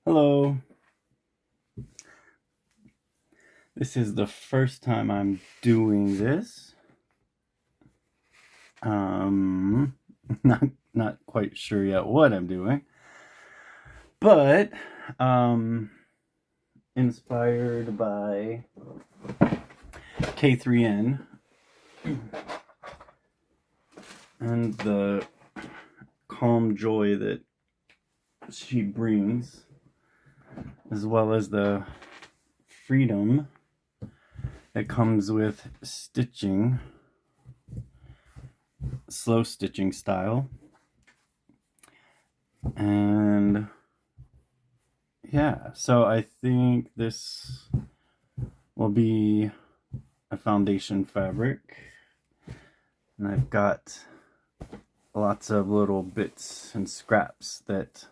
Hello. This is the first time I'm doing this. Not quite sure yet what I'm doing, but inspired by Kathryn and the calm joy that she brings, as well as the freedom that comes with stitching, slow stitching style. And yeah, so I think this will be a foundation fabric, and I've got lots of little bits and scraps that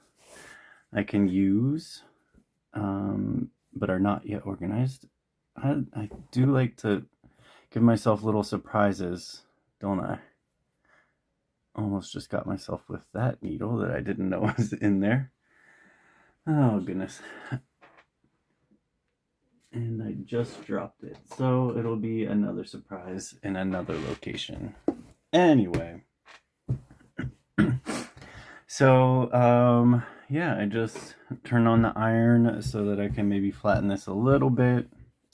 I can use, but are not yet organized. I do like to give myself little surprises, don't I? Almost just got myself with that needle that I didn't know was in there. Oh goodness. And I just dropped it, so it'll be another surprise in another location. Anyway, so yeah, I just turned on the iron so that I can maybe flatten this a little bit.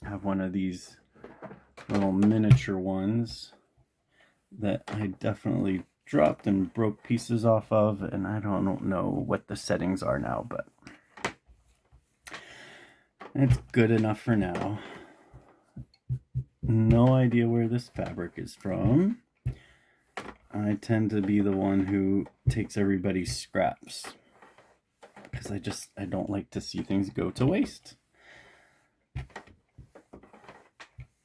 I have one of these little miniature ones that I definitely dropped and broke pieces off of, and I don't know what the settings are now, but it's good enough for now. No idea where this fabric is from. I tend to be the one who takes everybody's scraps because I don't like to see things go to waste.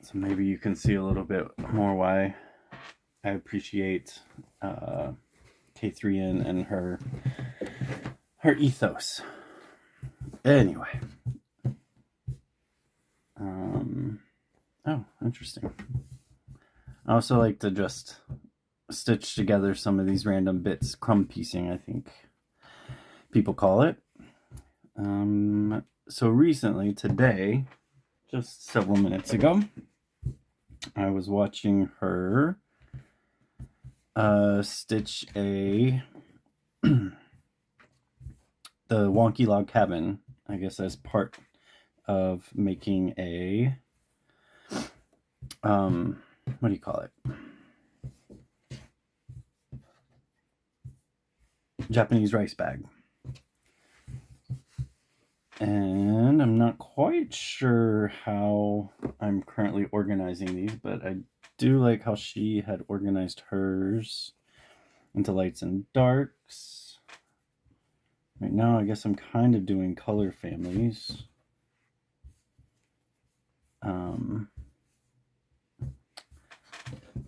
So maybe you can see a little bit more why I appreciate Kathryn and her ethos. Anyway, oh, interesting. I also like to just stitch together some of these random bits, crumb piecing, I think people call it. So recently, today, just several minutes ago, I was watching her stitch the Wonky Log Cabin, I guess, as part of making a what do you call it? Japanese rice bag. And I'm not quite sure how I'm currently organizing these, but I do like how she had organized hers into lights and darks. Right now, I guess I'm kind of doing color families.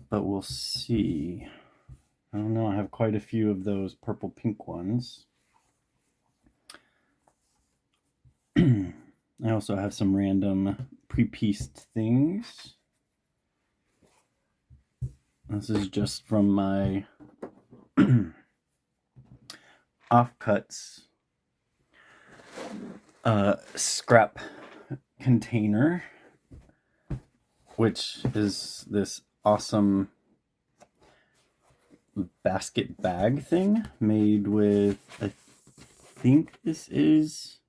But we'll see. I don't know, I have quite a few of those purple pink ones. I also have some random pre-pieced things. This is just from my offcuts scrap container, which is this awesome basket bag thing made with, I think this is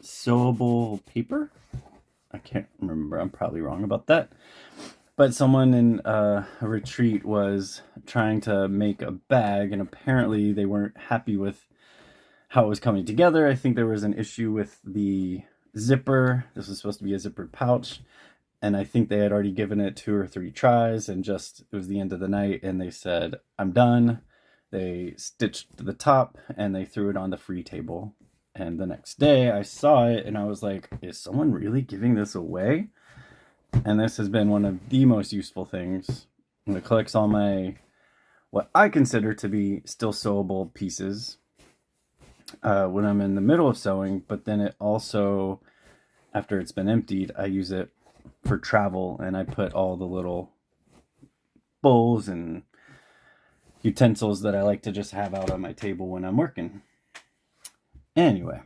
sewable paper. I can't remember, I'm probably wrong about that. But someone in a retreat was trying to make a bag, and apparently they weren't happy with how it was coming together. I think there was an issue with the zipper. This was supposed to be a zippered pouch, and I think they had already given it 2 or 3 tries, and just it was the end of the night, and they said, I'm done. They stitched the top and they threw it on the free table. And the next day I saw it and I was like, is someone really giving this away? And this has been one of the most useful things. And it collects all my, what I consider to be still sewable pieces when I'm in the middle of sewing, but then it also, after it's been emptied, I use it for travel, and I put all the little bowls and utensils that I like to just have out on my table when I'm working. Anyway,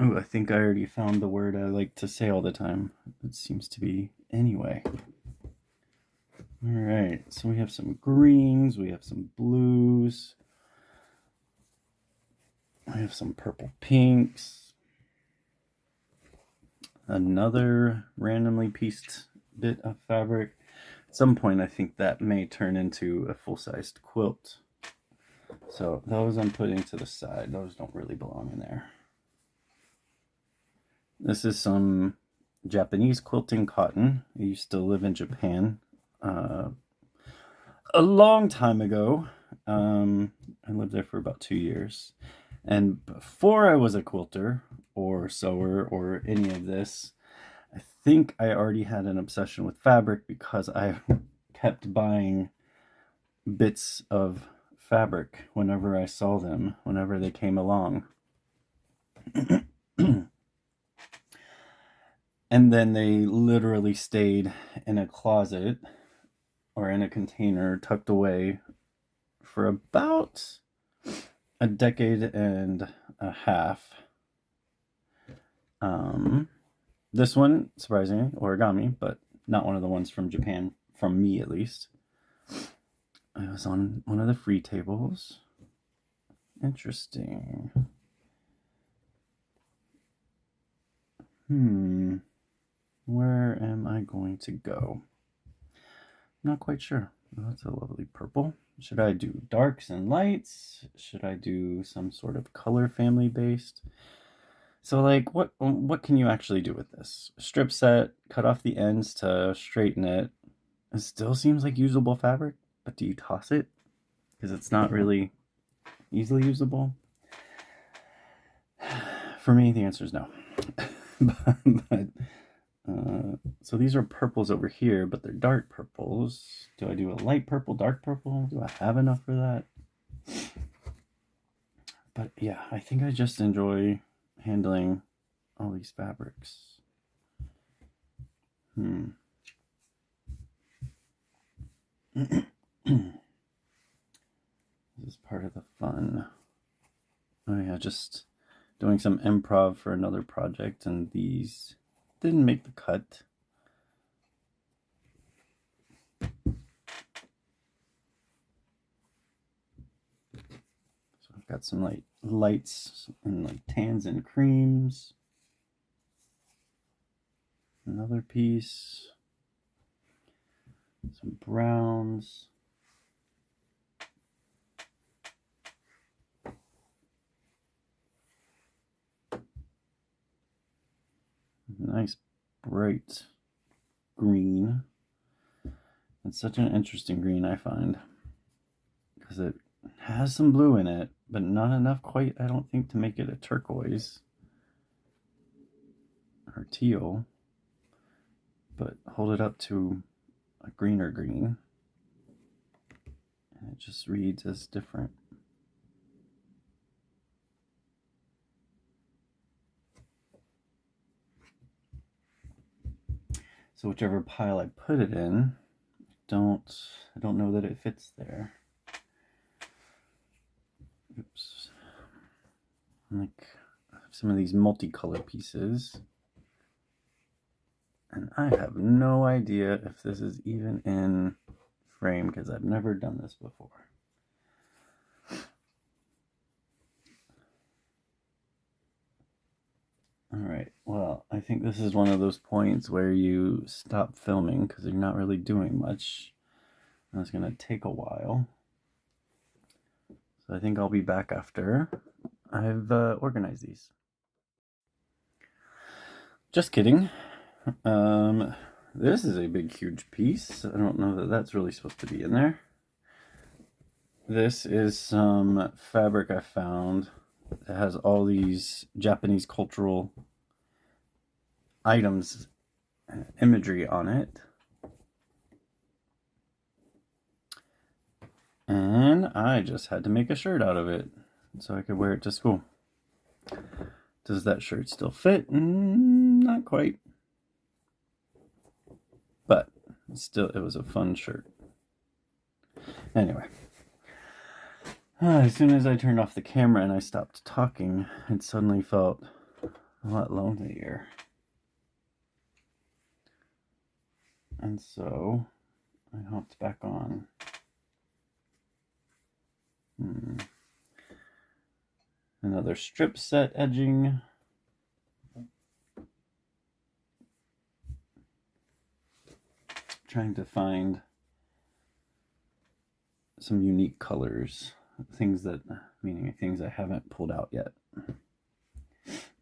Oh, I think I already found the word I like to say all the time. It seems to be anyway. All right, so we have some greens, we have some blues, I have some purple pinks, another randomly pieced bit of fabric. At some point, I think that may turn into a full-sized quilt. So those I'm putting to the side. Those don't really belong in there. This is some Japanese quilting cotton. I used to live in Japan a long time ago. I lived there for about 2 years. And before I was a quilter or sewer or any of this, I think I already had an obsession with fabric because I kept buying bits of fabric whenever I saw them, whenever they came along. And then they literally stayed in a closet or in a container tucked away for about a decade and a half. This one, surprisingly, origami, but not one of the ones from Japan, from me at least. It was on one of the free tables. Interesting. Where am I going to go? Not quite sure. Oh, that's a lovely purple. Should I do darks and lights? Should I do some sort of color family based? So like what can you actually do with this? Strip set, cut off the ends to straighten it. It still seems like usable fabric, but do you toss it? Because it's not really easily usable. For me, the answer is no. So these are purples over here, but they're dark purples. Do I do a light purple, dark purple? Do I have enough for that? But yeah, I think I just enjoy handling all these fabrics. This is part of the fun. Oh yeah, just doing some improv for another project, and these didn't make the cut. So I've got some like lights and like tans and creams. Another piece. Some browns. Nice bright green. It's such an interesting green, I find, because it has some blue in it, but not enough quite, I don't think, to make it a turquoise or teal. But hold it up to a greener green, and it just reads as different. So whichever pile I put it in, I don't know that it fits there. Oops. Like some of these multicolor pieces, and I have no idea if this is even in frame because I've never done this before. All right, well, I think this is one of those points where you stop filming because you're not really doing much. And it's gonna take a while. So I think I'll be back after I've organized these. Just kidding. This is a big, huge piece. I don't know that that's really supposed to be in there. This is some fabric I found that has all these Japanese cultural items, imagery on it. And I just had to make a shirt out of it so I could wear it to school. Does that shirt still fit? Not quite. But still, it was a fun shirt. Anyway. As soon as I turned off the camera and I stopped talking, it suddenly felt a lot lonelier. And so I hopped back on. Another strip set edging. Trying to find some unique colors, meaning things I haven't pulled out yet.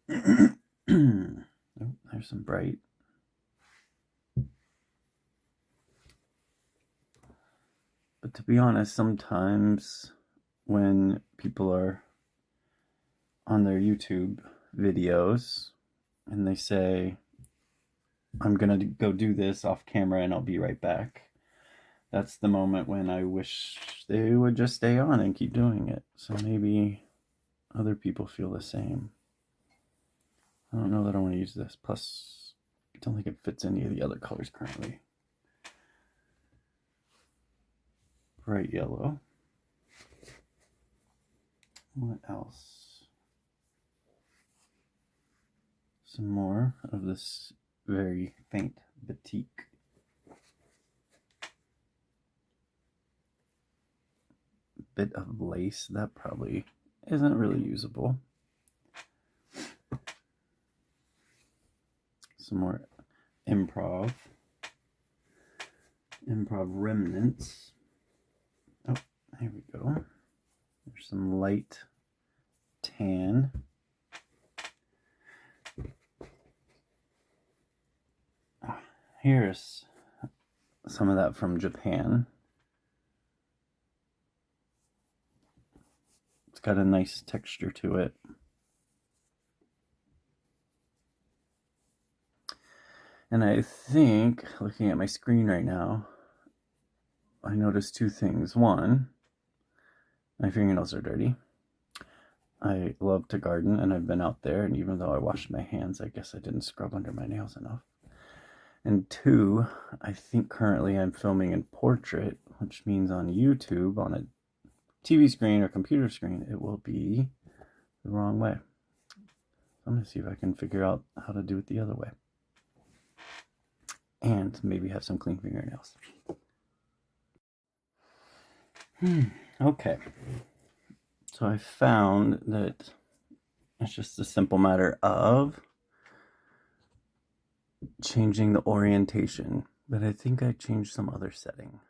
Oh, there's some bright. But to be honest, sometimes when people are on their YouTube videos and they say, I'm gonna go do this off camera and I'll be right back, that's the moment when I wish they would just stay on and keep doing it. So maybe other people feel the same. I don't know that I want to use this. Plus, I don't think it fits any of the other colors currently. Bright yellow. What else? Some more of this very faint batik. Bit of lace. That probably isn't really usable. Some more improv remnants. Oh, here we go. There's some light tan. Here's some of that from Japan. It's got a nice texture to it. And I think, looking at my screen right now, I noticed two things. One, my fingernails are dirty. I love to garden, and I've been out there, and even though I washed my hands, I guess I didn't scrub under my nails enough. And two, I think currently I'm filming in portrait, which means on YouTube, on a TV screen or computer screen, it will be the wrong way. I'm going to see if I can figure out how to do it the other way. And maybe have some clean fingernails. Okay. So I found that it's just a simple matter of changing the orientation, but I think I changed some other setting.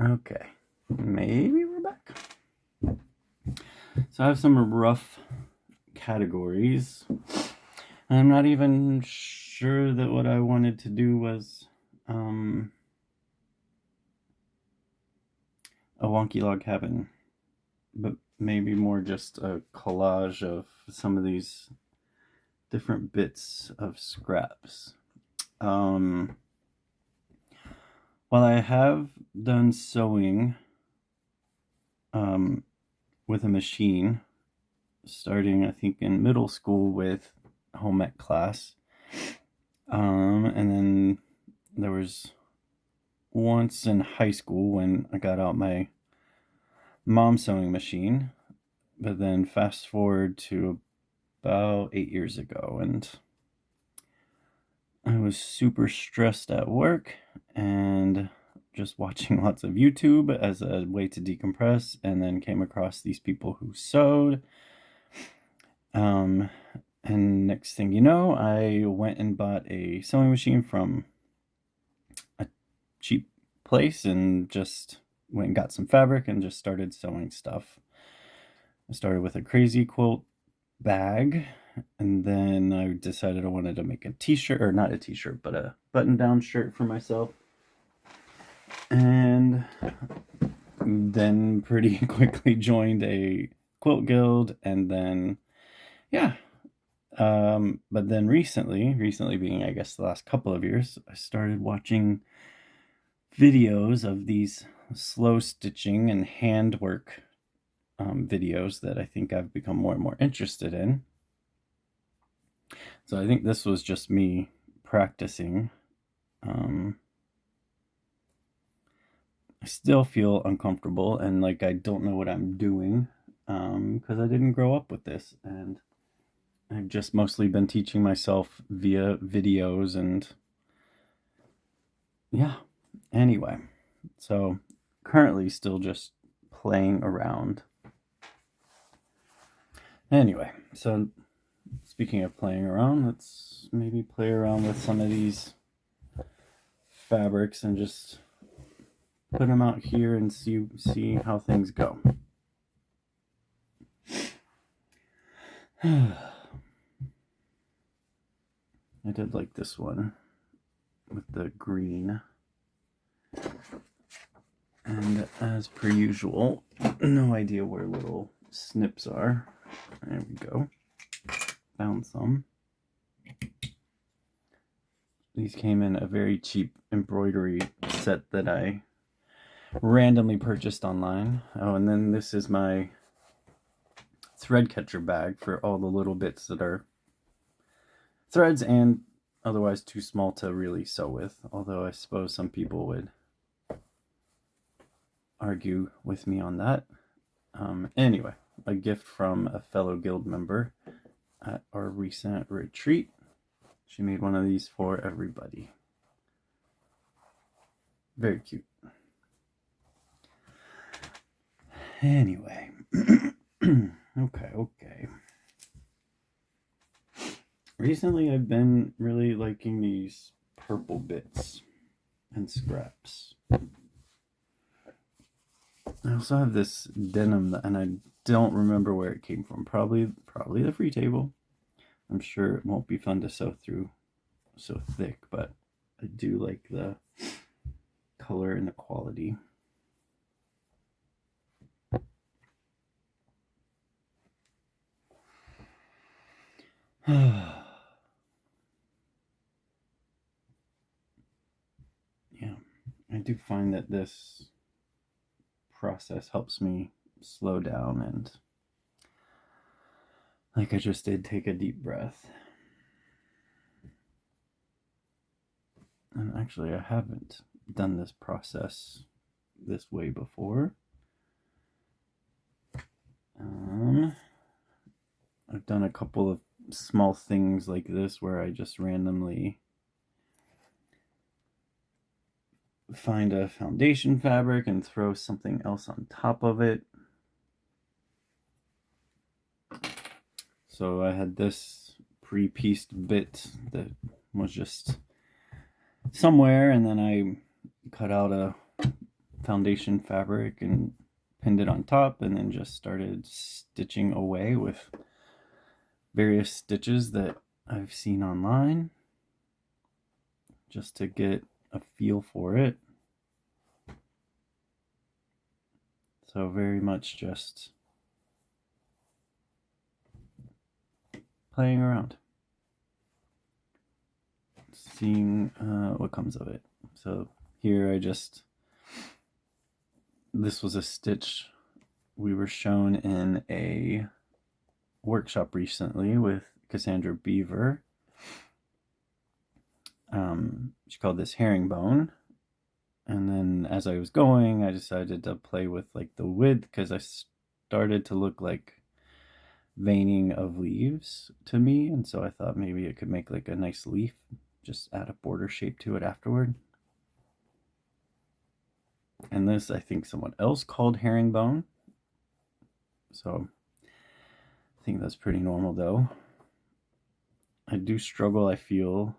Okay, maybe we're back. So I have some rough categories. I'm not even sure that what I wanted to do was a wonky log cabin, but maybe more just a collage of some of these different bits of scraps. While I have done sewing with a machine, starting I think in middle school with home ec class, and then there was once in high school when I got out my mom sewing machine, but then fast forward to about 8 years ago, and I was super stressed at work and just watching lots of YouTube as a way to decompress, and then came across these people who sewed. And next thing you know, I went and bought a sewing machine from a cheap place and just went and got some fabric and just started sewing stuff. I started with a crazy quilt bag, and then I decided I wanted to make a t-shirt, or not a t-shirt, but a button-down shirt for myself. And then pretty quickly joined a quilt guild, and then yeah. But then recently being I guess the last couple of years, I started watching videos of these slow stitching and handwork videos that I think I've become more and more interested in. So I think this was just me practicing. I still feel uncomfortable and like I don't know what I'm doing because I didn't grow up with this, and I've just mostly been teaching myself via videos and yeah. Anyway, so currently still just playing around. Anyway, so speaking of playing around, let's maybe play around with some of these fabrics and just put them out here and see how things go. I did like this one with the green. And as per usual, no idea where little snips are. There we go. Found some. These came in a very cheap embroidery set that I randomly purchased online. Oh, and then this is my thread catcher bag for all the little bits that are threads and otherwise too small to really sew with. Although I suppose some people would argue with me on that. Anyway, a gift from a fellow guild member at our recent retreat. She made one of these for everybody. Very cute. Anyway, okay. Recently I've been really liking these purple bits and scraps. I also have this denim, and I don't remember where it came from. Probably the free table. I'm sure it won't be fun to sew through so thick, but I do like the color and the quality. Yeah, I do find that this process helps me slow down and, like I just did, take a deep breath. And actually, I haven't done this process this way before. I've done a couple of small things like this where I just randomly find a foundation fabric and throw something else on top of it. So I had this pre-pieced bit that was just somewhere, and then I cut out a foundation fabric and pinned it on top, and then just started stitching away with various stitches that I've seen online just to get a feel for it. So very much just playing around, seeing what comes of it. So here this was a stitch we were shown in a workshop recently with Cassandra Beaver. She called this herringbone. And then as I was going, I decided to play with like the width because I started to look like veining of leaves to me. And so I thought maybe it could make like a nice leaf, just add a border shape to it afterward. And this, I think someone else called herringbone. So I think that's pretty normal though. I do struggle, I feel,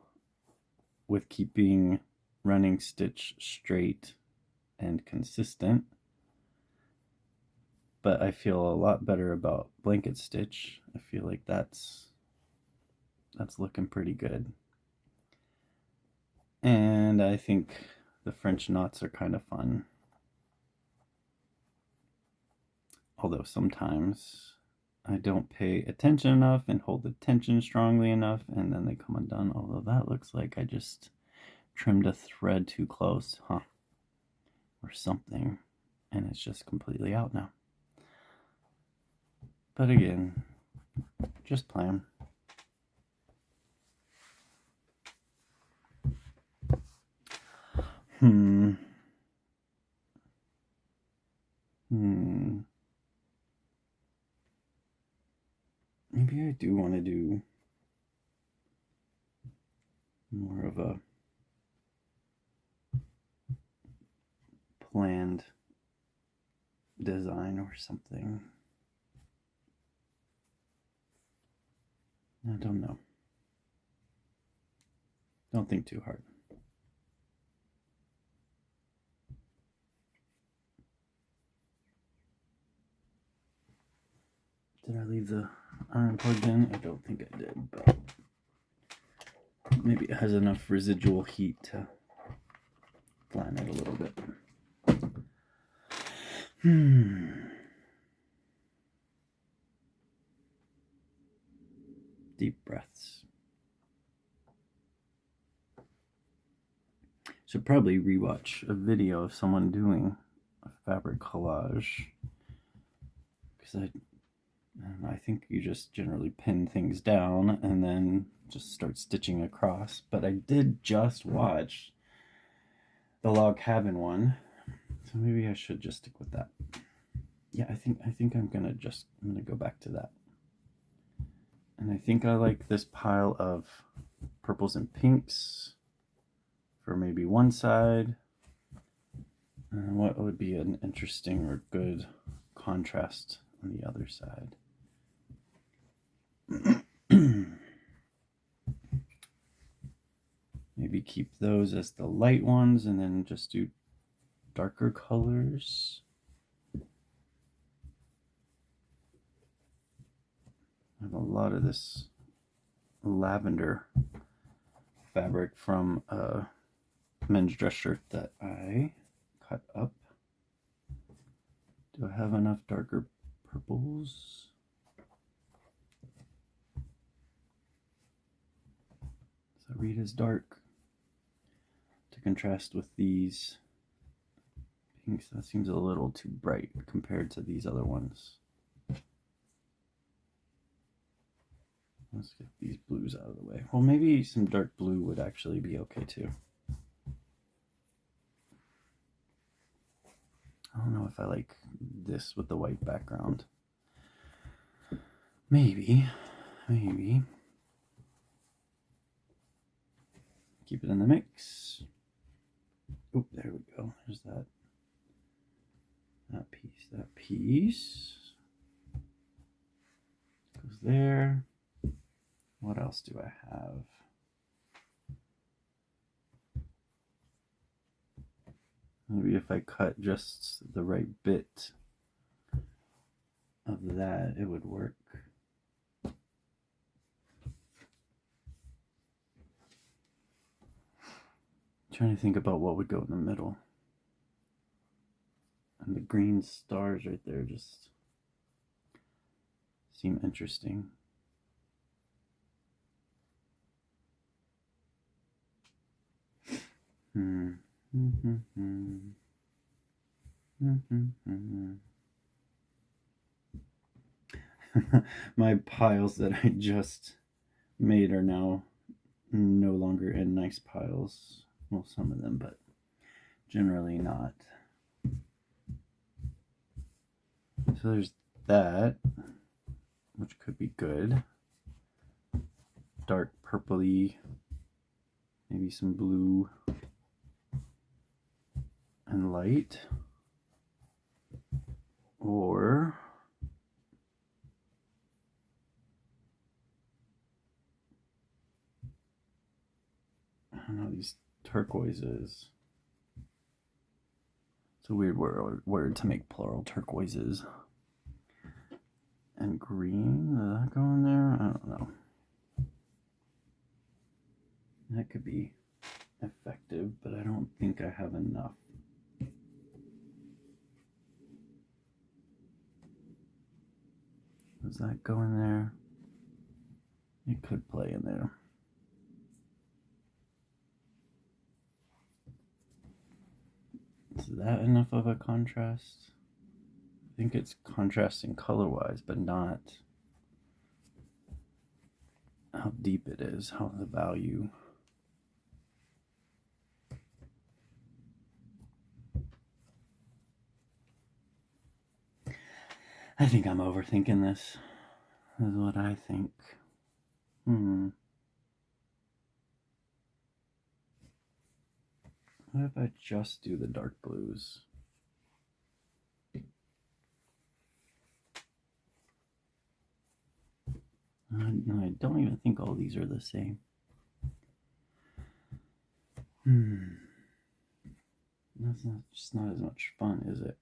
with keeping running stitch straight and consistent, but I feel a lot better about blanket stitch. I feel like that's looking pretty good. And I think the French knots are kind of fun. Although sometimes I don't pay attention enough and hold the tension strongly enough, and then they come undone. Although that looks like I just trimmed a thread too close, huh? Or something, and it's just completely out now. But again, just plan. Maybe maybe I do want to do more of a planned design or something. I don't know. Don't think too hard. Did I leave the iron plugged in? I don't think I did, but maybe it has enough residual heat to flatten it a little bit. Deep breaths. Should probably rewatch a video of someone doing a fabric collage, because I think you just generally pin things down and then just start stitching across. But I did just watch the log cabin one, so maybe I should just stick with that. Yeah, I think I'm gonna go back to that. And I think I like this pile of purples and pinks for maybe one side. And what would be an interesting or good contrast on the other side? Maybe keep those as the light ones and then just do darker colors. I have a lot of this lavender fabric from a men's dress shirt that I cut up. Do I have enough darker purples? So read as dark to contrast with these pinks. That seems a little too bright compared to these other ones. Let's get these blues out of the way. Well, maybe some dark blue would actually be okay too. I don't know if I like this with the white background. Maybe. Keep it in the mix. Oh, there we go. There's that piece. Goes there. What else do I have? Maybe if I cut just the right bit of that, it would work. Trying to think about what would go in the middle. And the green stars right there just seem interesting. My piles that I just made are now no longer in nice piles. Well, some of them, but generally not. So there's that, which could be good. Dark purpley, maybe some blue and light, or I don't know, these turquoises. It's a weird word to make plural, turquoises. And green, does that go in there? I don't know. That could be effective, but I don't think I have enough. Does that go in there? It could play in there. Is that enough of a contrast? I think it's contrasting color-wise, but not how deep it is, how the value. I think I'm overthinking this. is what I think. What if I just do the dark blues? I don't even think all these are the same. That's just not as much fun, is it?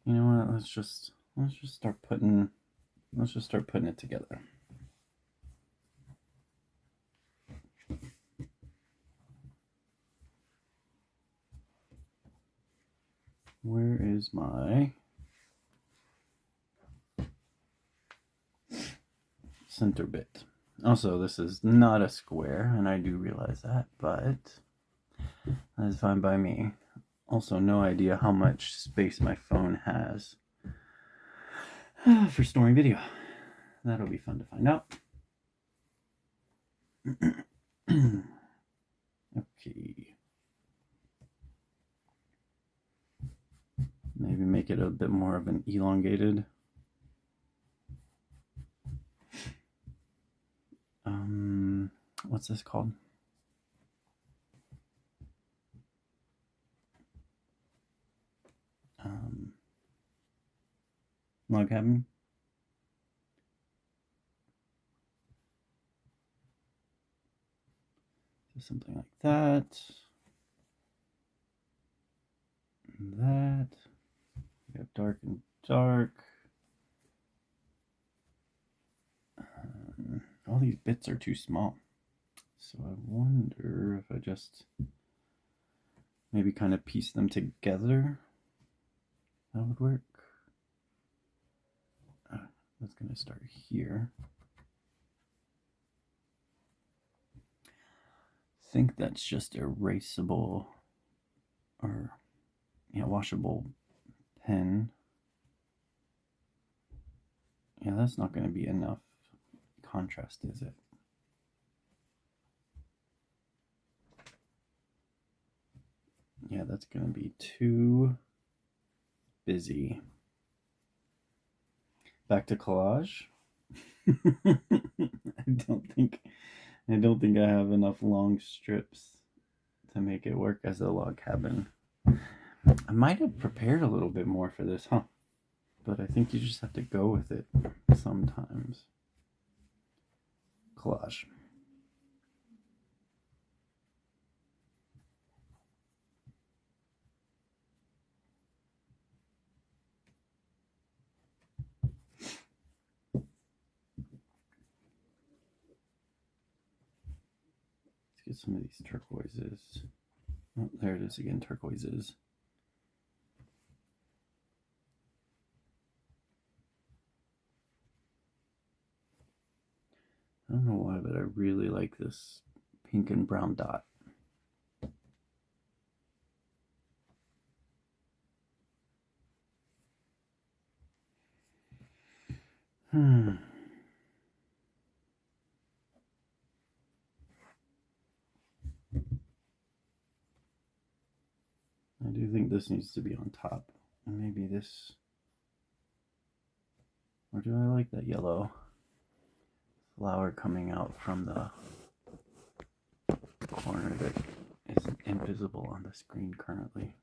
You know what? Let's just start putting it together. Where is my center bit? Also, this is not a square, and I do realize that, but that is fine by me. Also, no idea how much space my phone has for storing video. That'll be fun to find out. Okay. Maybe make it a bit more of an elongated. What's this called? Log cabin. So something like that. And that. We have dark and dark. All these bits are too small. So I wonder if I just maybe kind of piece them together. That would work. That's going to start here. I think that's just erasable or washable pen. Yeah, that's not going to be enough contrast, is it? Yeah, that's going to be too busy. Back to collage. I don't think I have enough long strips to make it work as a log cabin. I might have prepared a little bit more for this, huh? But I think you just have to go with it sometimes. Collage. Let's get some of these turquoises. Oh, there it is again, turquoises. I don't know why, but I really like this pink and brown dot. I do think this needs to be on top. And maybe this. Or do I like that yellow flower coming out from the corner that is invisible on the screen currently?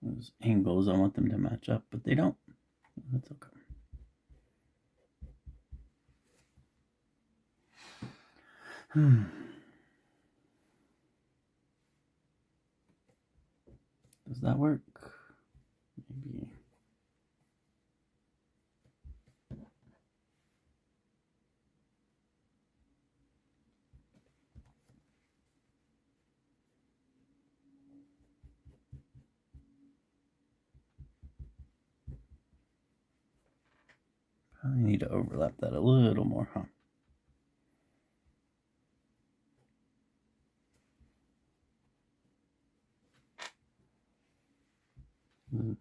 Those angles, I want them to match up, but they don't. That's okay. Does that work? Maybe. Probably need to overlap that a little more, huh? I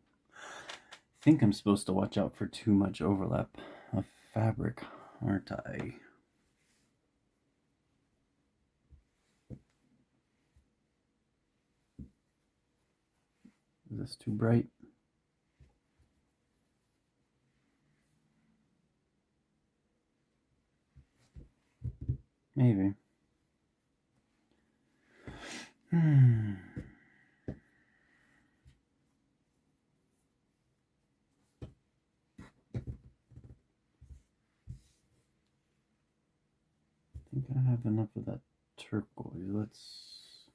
think I'm supposed to watch out for too much overlap of fabric, aren't I? Is this too bright? Maybe. I think I have enough of that turquoise. Let's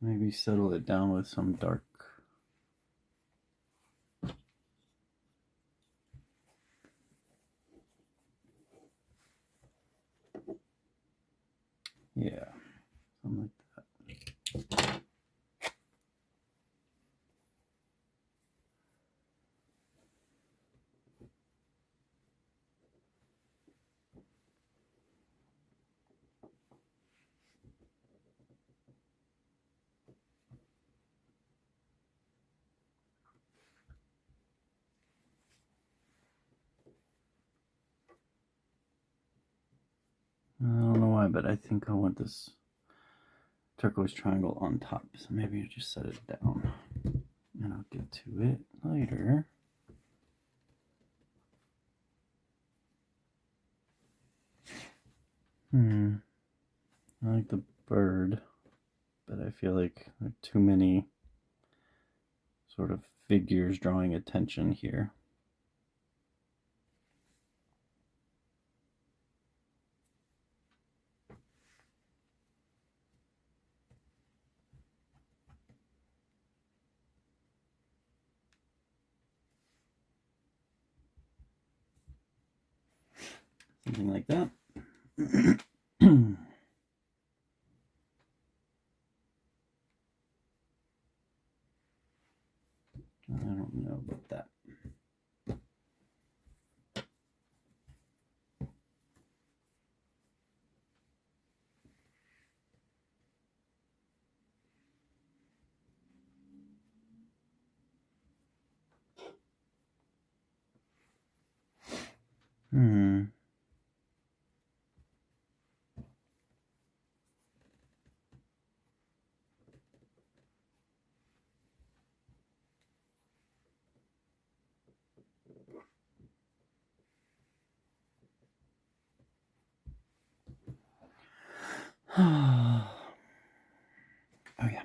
maybe settle it down with some dark. Yeah, something like that. I don't know why, but I think I want this turquoise triangle on top. So maybe you just set it down and I'll get to it later. I like the bird, but I feel like there are too many sort of figures drawing attention here. Something like that. I don't know about that. Oh yeah.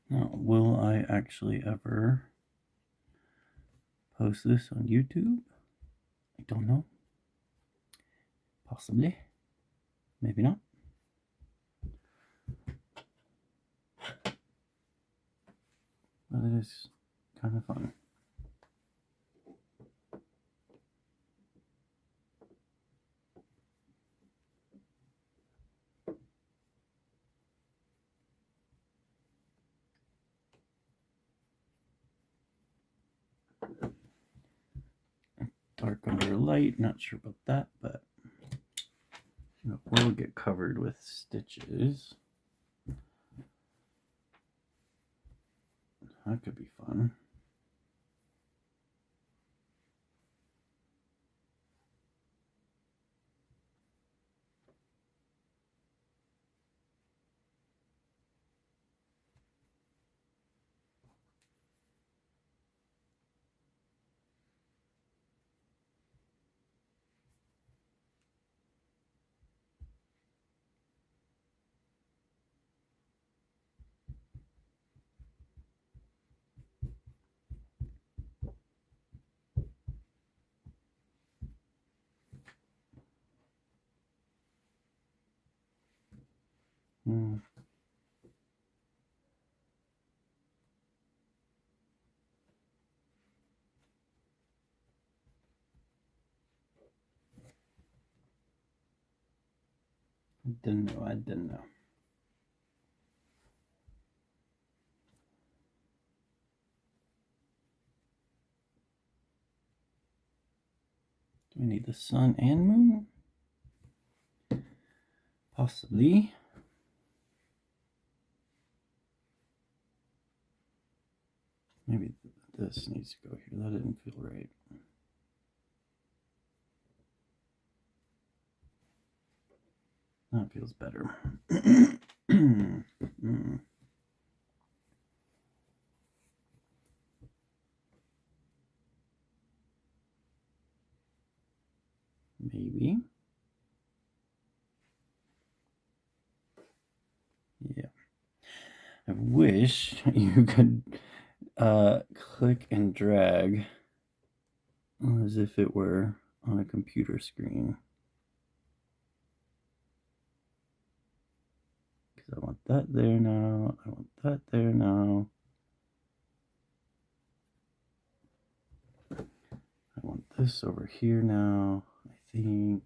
Now, will I actually ever post this on YouTube? I don't know. Possibly. Maybe not. But it is kind of fun. Dark under light, not sure about that, but it will get covered with stitches. That could be fun. I didn't know. Do we need the sun and moon? Possibly. Maybe this needs to go here. That didn't feel right. That feels better. Maybe. Yeah. I wish you could click and drag as if it were on a computer screen. Because I want that there now. I want that there now. I want this over here now, I think.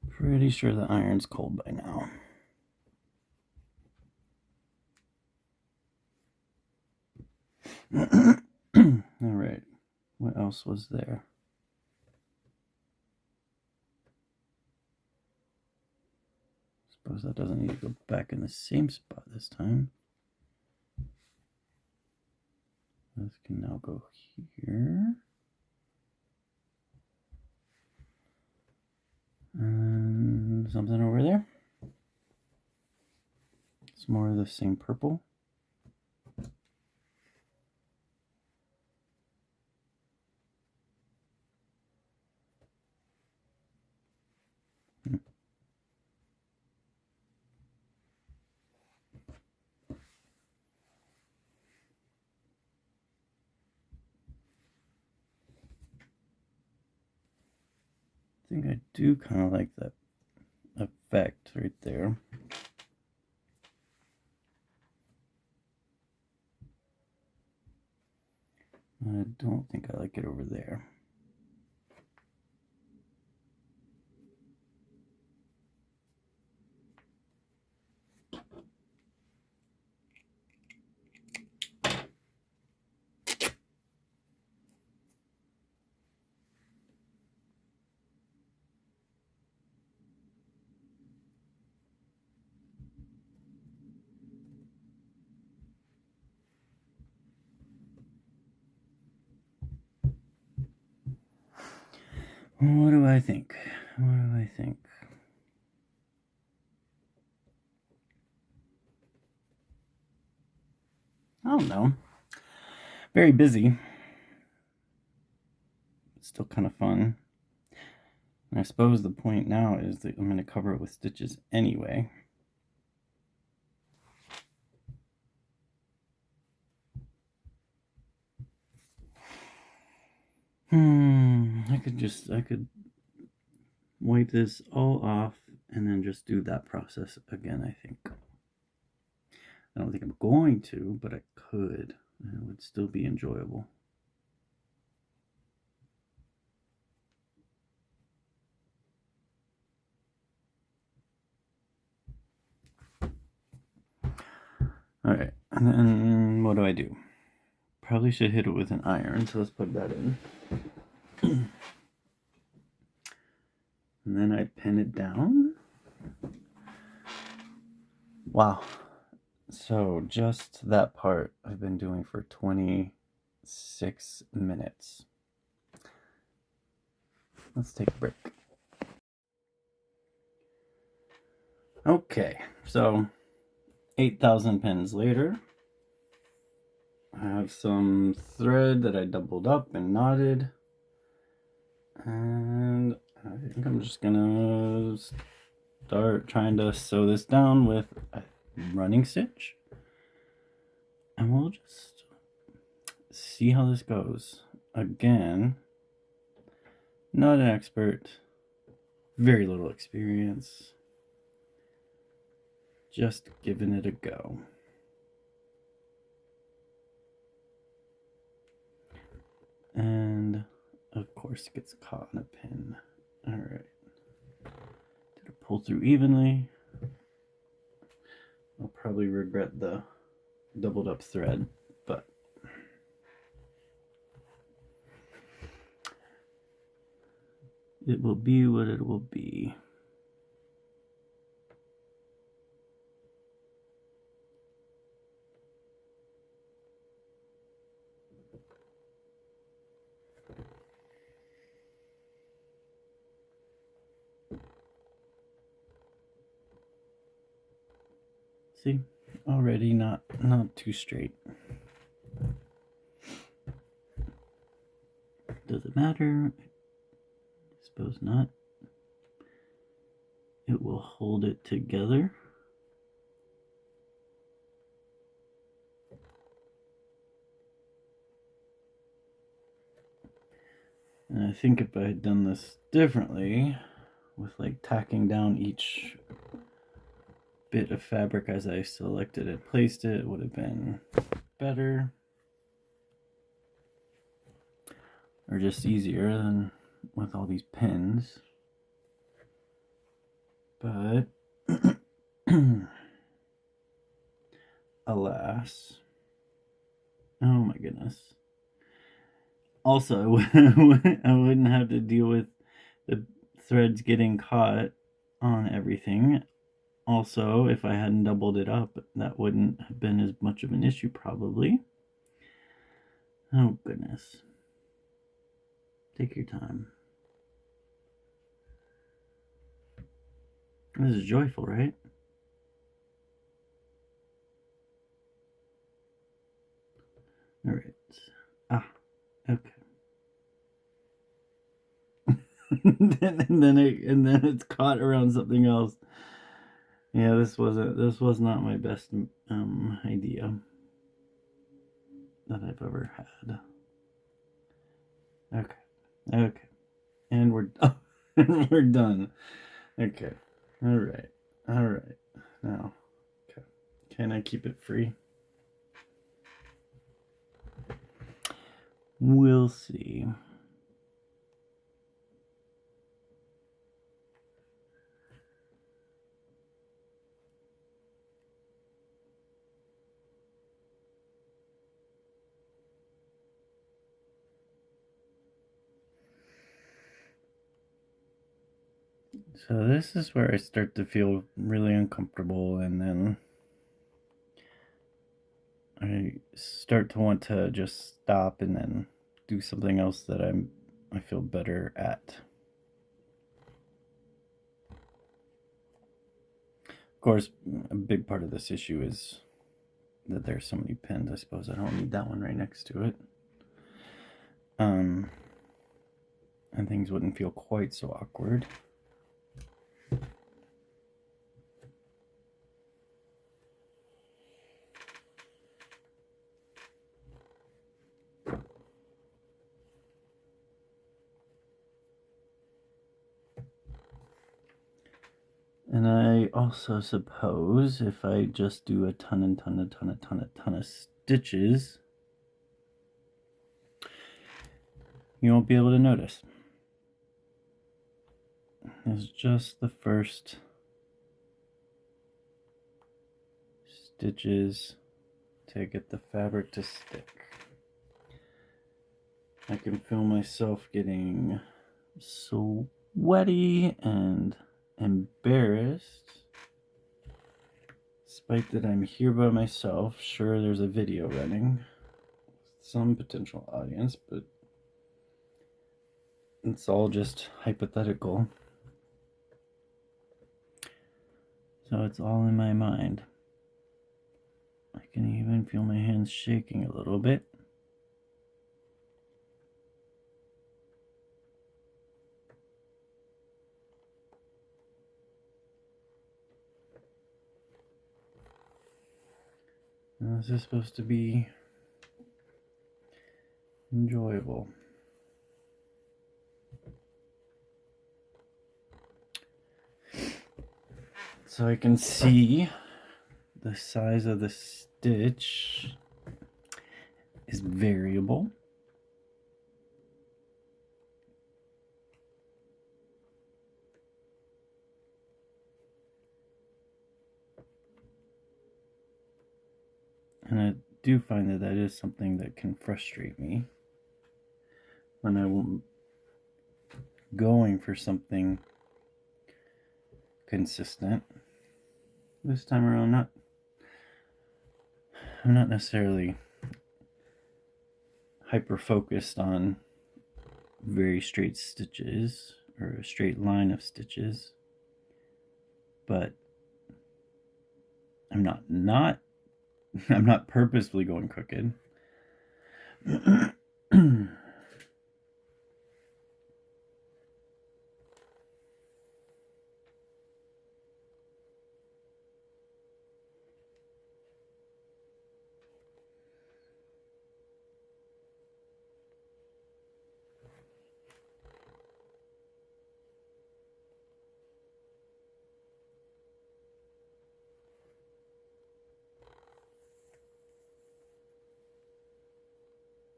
Pretty sure the iron's cold by now. All right, what else was there? Suppose that doesn't need to go back in the same spot this time. This can now go here. And something over there. It's more of the same purple. I think I do kind of like that effect right there. I don't think I like it over there. What do I think? What do I think? I don't know. Very busy. It's still kind of fun. And I suppose the point now is that I'm going to cover it with stitches anyway. I could wipe this all off and then just do that process again, I think. I don't think I'm going to, but I could. And it would still be enjoyable. Alright, and then what do? Probably should hit it with an iron, so let's put that in. And then I pin it down. Wow. So just that part I've been doing for 26 minutes. Let's take a break. Okay, so 8,000 pins later, I have some thread that I doubled up and knotted. And I think I'm just gonna start trying to sew this down with a running stitch. And we'll just see how this goes. Again, Not an expert, very little experience, just giving it a go. And of course it gets caught in a pin. All right. Did it pull through evenly? I'll probably regret the doubled up thread, but it will be what it will be. See, already not too straight. Does it matter? I suppose not. It will hold it together. And I think if I had done this differently, with like tacking down each bit of fabric as I selected it, placed it, would have been better. Or just easier than with all these pins. But alas. Oh my goodness. Also, I wouldn't have to deal with the threads getting caught on everything. Also, if I hadn't doubled it up, that wouldn't have been as much of an issue probably. Oh goodness. Take your time. This is joyful, right? All right. Ah, okay. and then it's caught around something else. Yeah, this was not my best idea that I've ever had. Okay, and we're we're done. Okay, all right. Now, okay, can I keep it free? We'll see. So this is where I start to feel really uncomfortable, and then I start to want to just stop and then do something else that I feel better at. Of course, a big part of this issue is that there's so many pins. I suppose I don't need that one right next to it. And things wouldn't feel quite so awkward. And I also suppose if I just do a ton of stitches, you won't be able to notice. It's just the first stitches to get the fabric to stick. I can feel myself getting sweaty and embarrassed, despite that I'm here by myself. Sure, there's a video running, some potential audience, but it's all just hypothetical. So it's all in my mind. I can even feel my hands shaking a little bit. Now, this is supposed to be enjoyable. So I can see the size of the stitch is variable. And I do find that that is something that can frustrate me when I'm going for something consistent. This time around, I'm not necessarily hyper focused on very straight stitches or a straight line of stitches, but I'm not I'm not purposefully going crooked.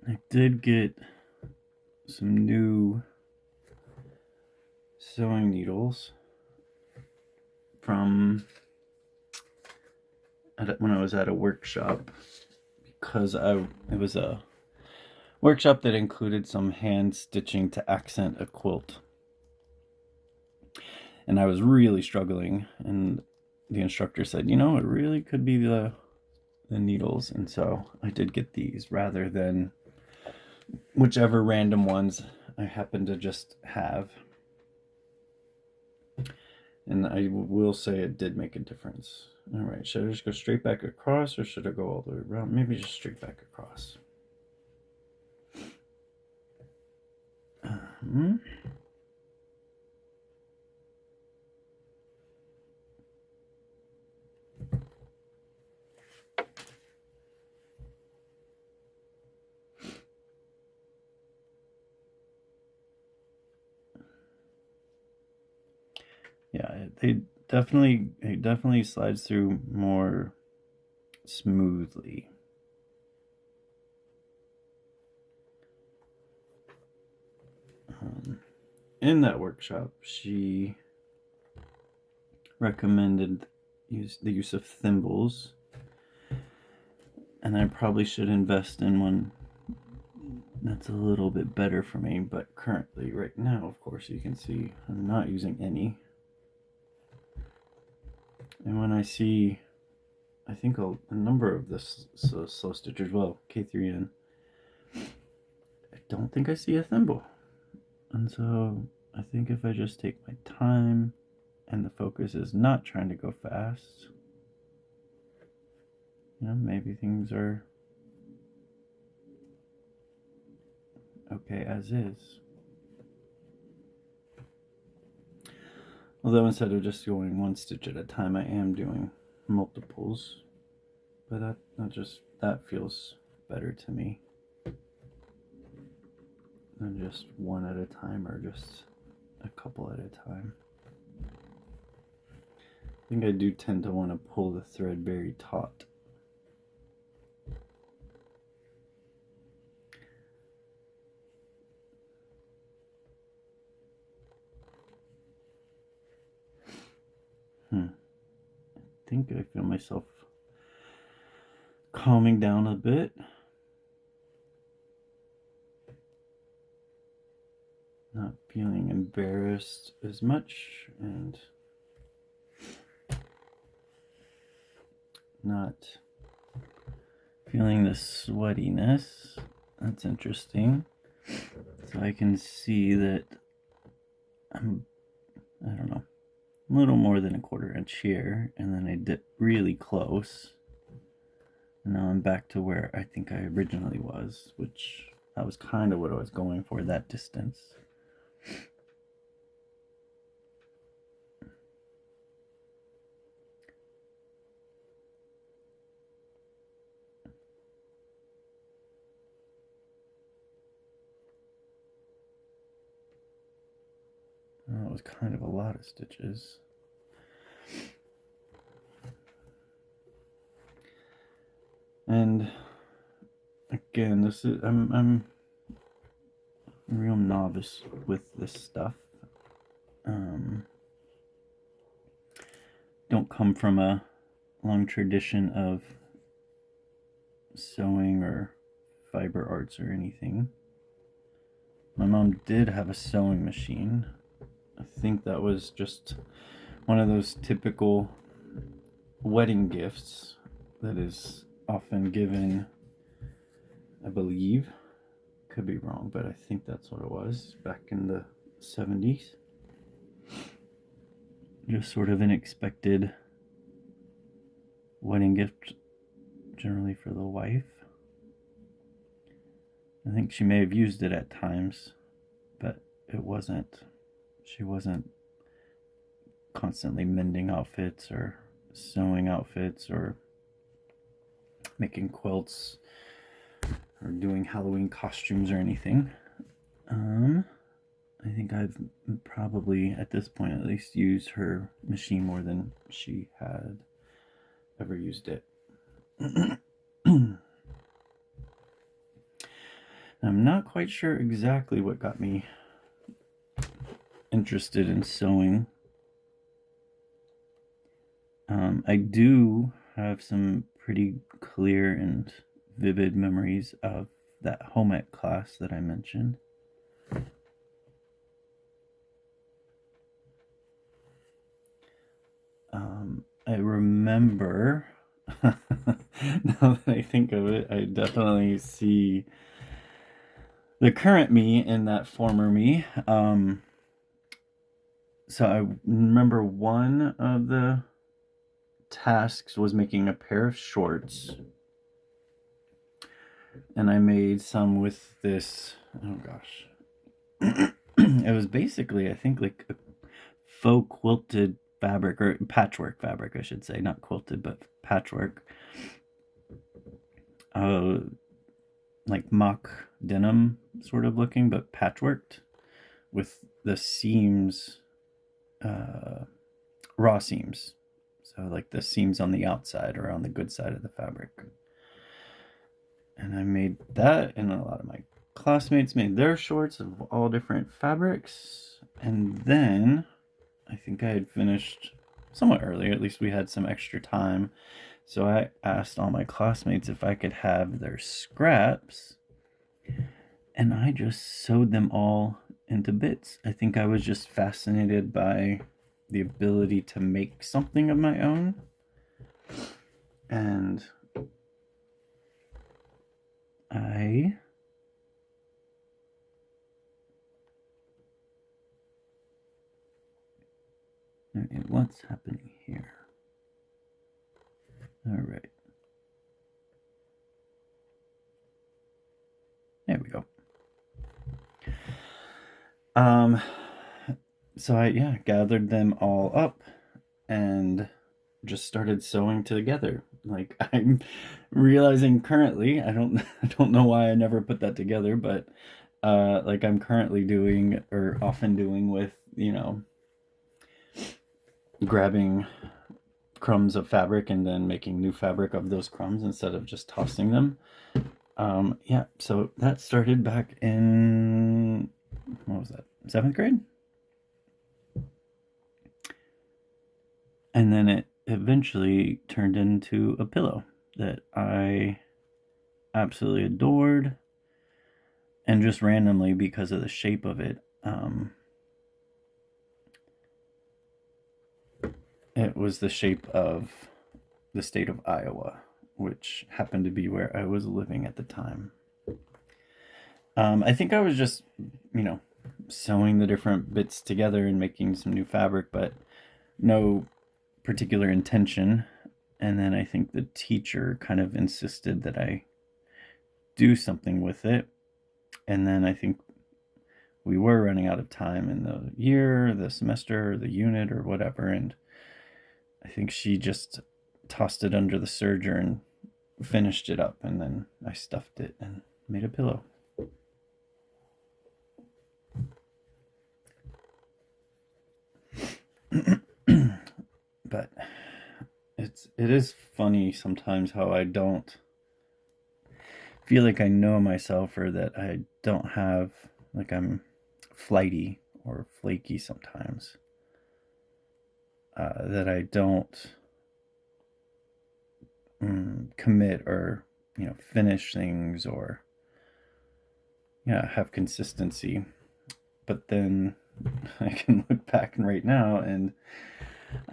I did get some new sewing needles from when I was at a workshop, because it was a workshop that included some hand stitching to accent a quilt, and I was really struggling, and the instructor said, you know, it really could be the needles, and so I did get these rather than whichever random ones I happen to just have. And I will say it did make a difference. All right, should I just go straight back across, or should I go all the way around? Maybe just straight back across. Yeah, it definitely slides through more smoothly. In that workshop, she recommended the use of thimbles, and I probably should invest in one that's a little bit better for me, but currently, right now, of course, you can see I'm not using any. And when I see, I think a number of this slow stitchers, well, Kathryn, I don't think I see a thimble. And so I think if I just take my time and the focus is not trying to go fast, you know, maybe things are okay as is. Although instead of just going one stitch at a time, I am doing multiples, but that feels better to me than just one at a time or just a couple at a time. I think I do tend to want to pull the thread very taut. I think I feel myself calming down a bit. Not feeling embarrassed as much, and not feeling the sweatiness. That's interesting. So I can see that I'm, I don't know, a little more than a 1/4 inch here, and then I dip really close. And now I'm back to where I think I originally was, which that was kind of what I was going for, that distance. That was kind of a lot of stitches. again, this is I'm a real novice with this stuff. Don't come from a long tradition of sewing or fiber arts or anything. My mom did have a sewing machine. I think that was just one of those typical wedding gifts that is often given, I believe. Could be wrong, but I think that's what it was back in the 70s. Just sort of an expected wedding gift, generally for the wife. I think she may have used it at times, but she wasn't constantly mending outfits or sewing outfits or making quilts or doing Halloween costumes or anything. I think I've probably, at this point at least, used her machine more than she had ever used it. I'm not quite sure exactly what got me interested in sewing. I do have some pretty clear and vivid memories of that home ec class that I mentioned. I remember, now that I think of it, I definitely see the current me in that former me. So I remember one of the tasks was making a pair of shorts, and I made some with this, oh gosh, it was basically, I think, like a faux quilted fabric, or patchwork fabric, I should say, not quilted, but patchwork. Like mock denim sort of looking, but patchworked with the seams, raw seams. So like the seams on the outside or on the good side of the fabric. And I made that, and a lot of my classmates made their shorts of all different fabrics. And then I think I had finished somewhat early, at least we had some extra time. So I asked all my classmates if I could have their scraps, and I just sewed them all into bits. I think I was just fascinated by the ability to make something of my own. And what's happening here? All right. There we go. So I gathered them all up and just started sewing together. Like, I'm realizing currently, I don't know why I never put that together, but like I'm currently doing, or often doing, with, grabbing crumbs of fabric and then making new fabric of those crumbs instead of just tossing them. So that started back in, what was that, 7th grade? And then it eventually turned into a pillow that I absolutely adored, and just randomly, because of the shape of it, it was the shape of the state of Iowa, which happened to be where I was living at the time. I think I was just, sewing the different bits together and making some new fabric, but no particular intention. And then I think the teacher kind of insisted that I do something with it. And then I think we were running out of time in the year, the semester, the unit, or whatever, and I think she just tossed it under the serger and finished it up, and then I stuffed it and made a pillow. But it is funny sometimes how I don't feel like I know myself, or that I don't have, like I'm flighty or flaky sometimes. That I don't commit or finish things, or have consistency. But then I can look back right now and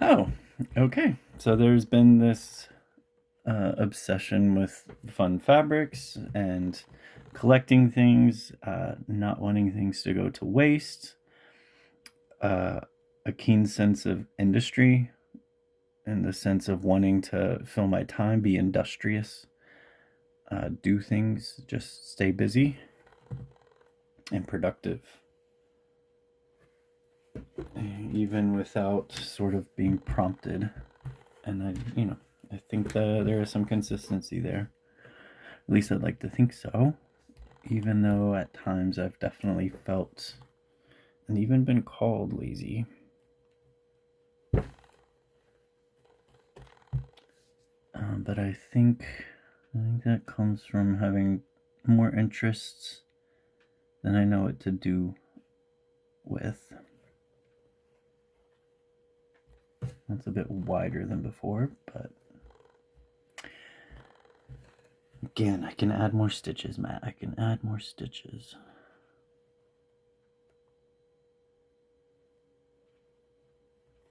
oh, okay, so there's been this obsession with fun fabrics and collecting things, not wanting things to go to waste, a keen sense of industry, in the sense of wanting to fill my time, be industrious, do things, just stay busy and productive, even without sort of being prompted. And I think that there is some consistency there. At least I'd like to think so. Even though at times I've definitely felt and even been called lazy. But I think that comes from having more interests than I know what to do with. That's a bit wider than before, but again, I can add more stitches, Matt. I can add more stitches.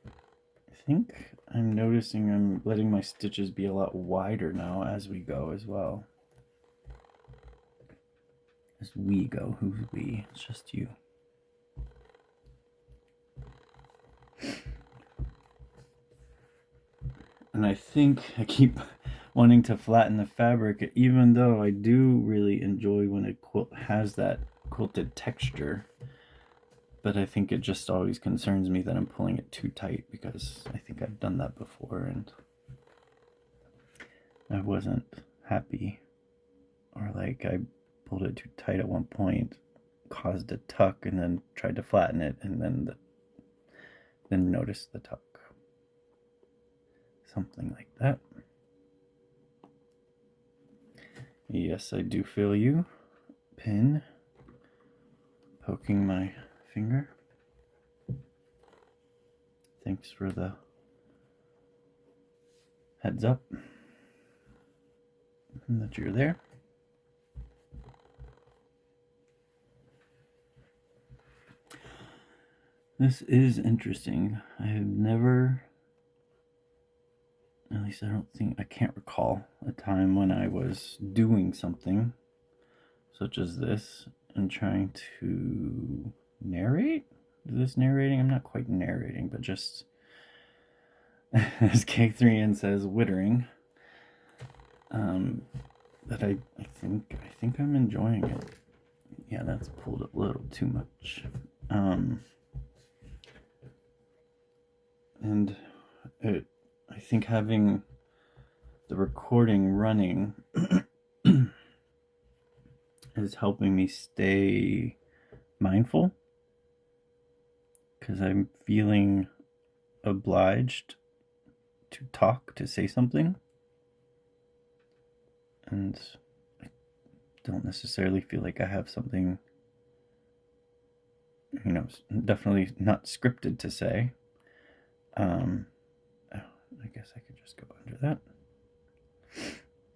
I think I'm noticing I'm letting my stitches be a lot wider now as we go as well. As we go, who's we? It's just you. And I think I keep wanting to flatten the fabric, even though I do really enjoy when a quilt has that quilted texture. But I think it just always concerns me that I'm pulling it too tight, because I think I've done that before and I wasn't happy. Or like I pulled it too tight at one point, caused a tuck, and then tried to flatten it, and then noticed the tuck. Something like that. Yes, I do feel you. Pin. Poking my finger. Thanks for the heads up that you're there. This is interesting. I have never, at least I can't recall a time when I was doing something such as this and trying to narrate. Is this narrating? I'm not quite narrating, but just, as Kathryn says, wittering. But I think I'm enjoying it. Yeah, that's pulled a little too much. And I think having the recording running is helping me stay mindful, because I'm feeling obliged to talk, to say something, and I don't necessarily feel like I have something, definitely not scripted to say. I guess I could just go under that.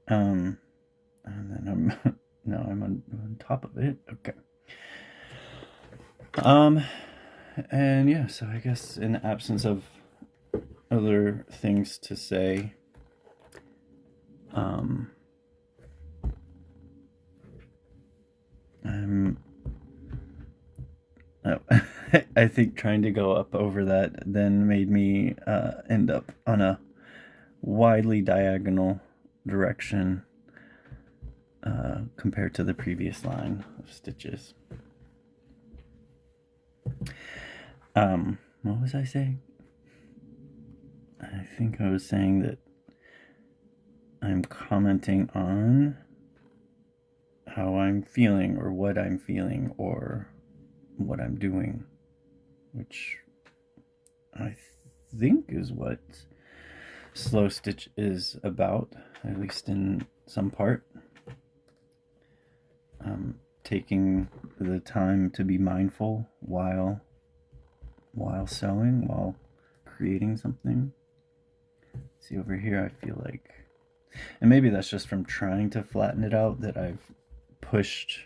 And then I'm on top of it. Okay. And yeah, so I guess in the absence of other things to say, I think trying to go up over that then made me end up on a widely diagonal direction compared to the previous line of stitches. What was I saying? I think I was saying that I'm commenting on how I'm feeling, or what I'm feeling, or what I'm doing, which I think is what Slow Stitch is about, at least in some part. taking the time to be mindful while sewing, while creating something. See over here, I feel like, and maybe that's just from trying to flatten it out, that I've pushed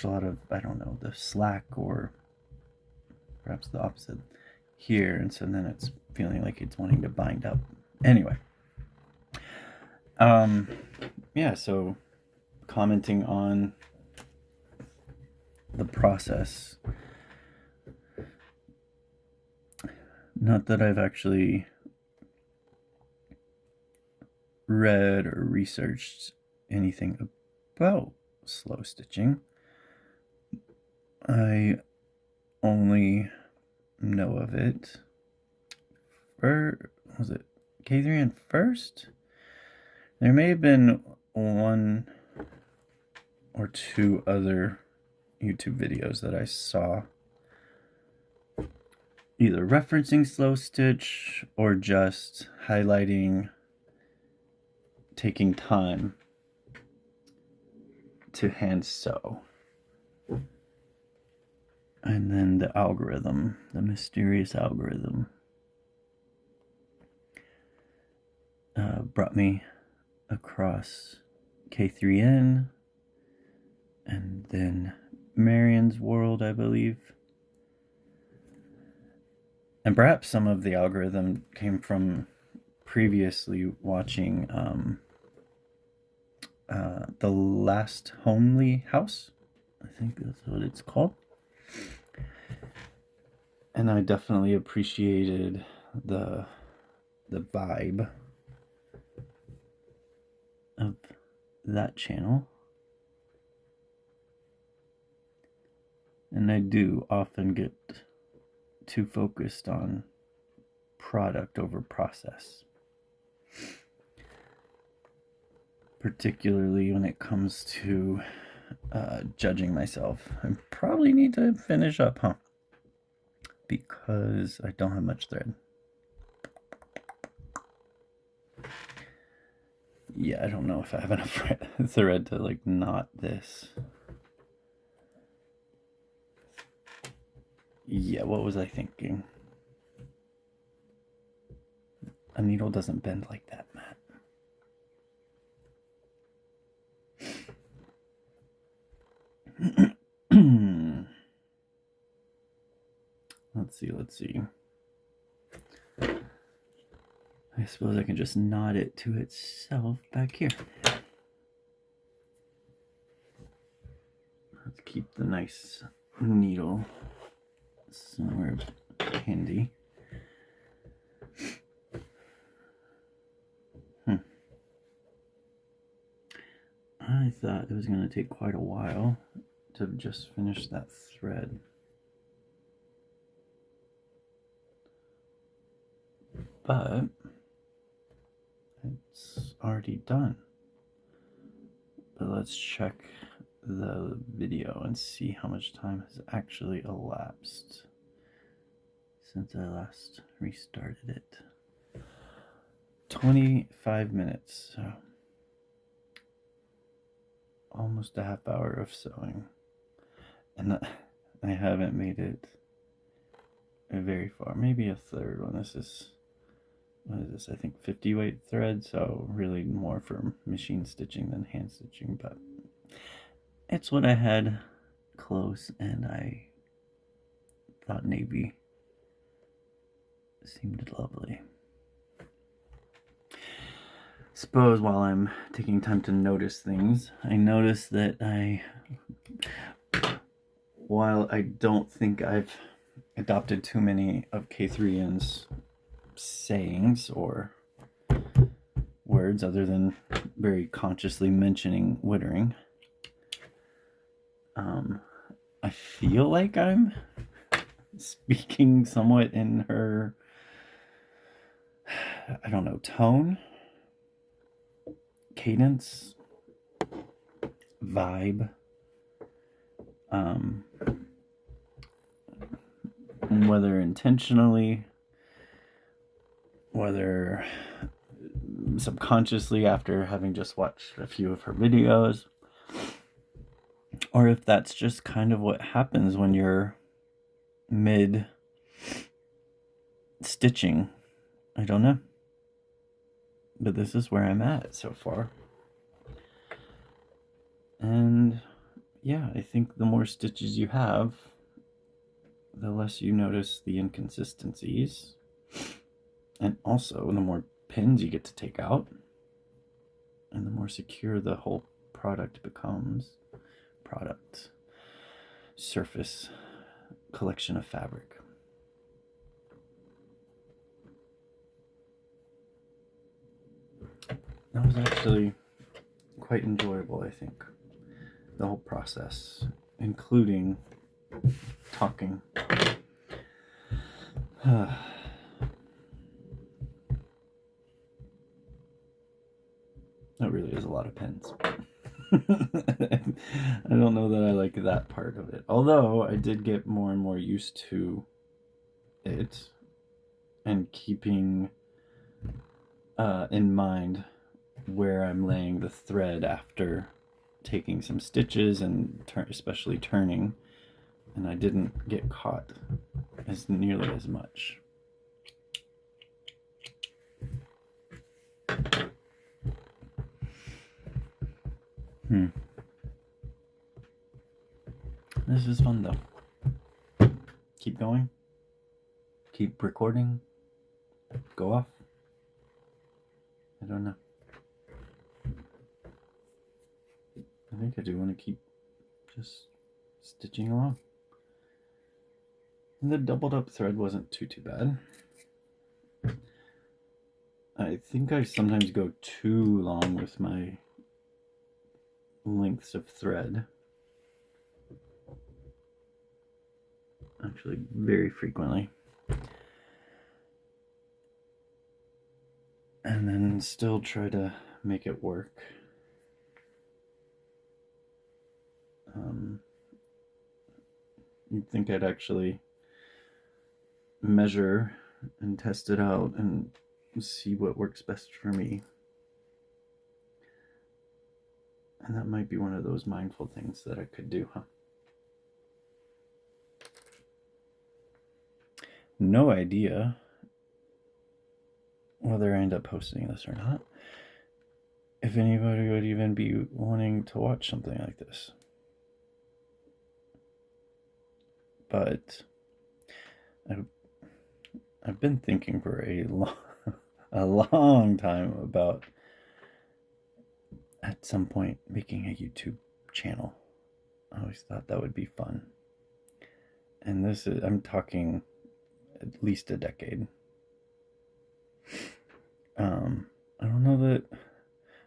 a lot of, I don't know, the slack, or perhaps the opposite here, and so then it's feeling like it's wanting to bind up. Anyway, yeah, so commenting on the process. Not that I've actually read or researched anything about slow stitching. I only know of it for, was it Kathryn first? There may have been one or two other YouTube videos that I saw either referencing slow stitch or just highlighting taking time to hand sew. And then the algorithm, the mysterious algorithm, brought me across K3N and then Marion's World, I believe. And perhaps some of the algorithm came from previously watching The Last Homely House. I think that's what it's called. And I definitely appreciated the vibe of that channel. And I do often get too focused on product over process, particularly when it comes to judging myself. I probably need to finish up, because I don't have much thread. Yeah, I don't know if I have enough thread to like knot this. Yeah, what was I thinking? A needle doesn't bend like that, Matt. Let's see. I suppose I can just knot it to itself back here. Let's keep the nice needle somewhere handy. I thought it was going to take quite a while to just finish that thread. But it's already done. But let's check the video and see how much time has actually elapsed since I last restarted it. 25 minutes, so almost a half hour of sewing, and I haven't made it very far, maybe a third one. This is, what is this, I think 50 weight thread, so really more for machine stitching than hand stitching, but it's what I had close, and I thought navy seemed lovely. Suppose while I'm taking time to notice things, I notice that while I don't think I've adopted too many of K3N's sayings or words other than very consciously mentioning wittering, I feel like I'm speaking somewhat in her, I don't know, tone, cadence, vibe, whether intentionally, whether subconsciously after having just watched a few of her videos, or if that's just kind of what happens when you're mid stitching. I don't know. But this is where I'm at so far. And yeah, I think the more stitches you have, the less you notice the inconsistencies. And also, the more pins you get to take out, and the more secure the whole product becomes. Product, surface, collection of fabric. That was actually quite enjoyable, I think. The whole process, including talking. That really is a lot of pens. I don't know that I like that part of it. Although I did get more and more used to it and keeping in mind where I'm laying the thread after taking some stitches and especially turning, and I didn't get caught as nearly as much. This is fun though. Keep going. Keep recording. Go off. I don't know. I think I do want to keep just stitching along. And the doubled up thread wasn't too bad. I think I sometimes go too long with my lengths of thread. Actually, very frequently. And then still try to make it work. You'd think I'd actually measure and test it out and see what works best for me. And that might be one of those mindful things that I could do, huh? No idea whether I end up posting this or not. If anybody would even be wanting to watch something like this. But I've been thinking for a long time about at some point making a YouTube channel. I always thought that would be fun. And this is, I'm talking at least a decade. I don't know that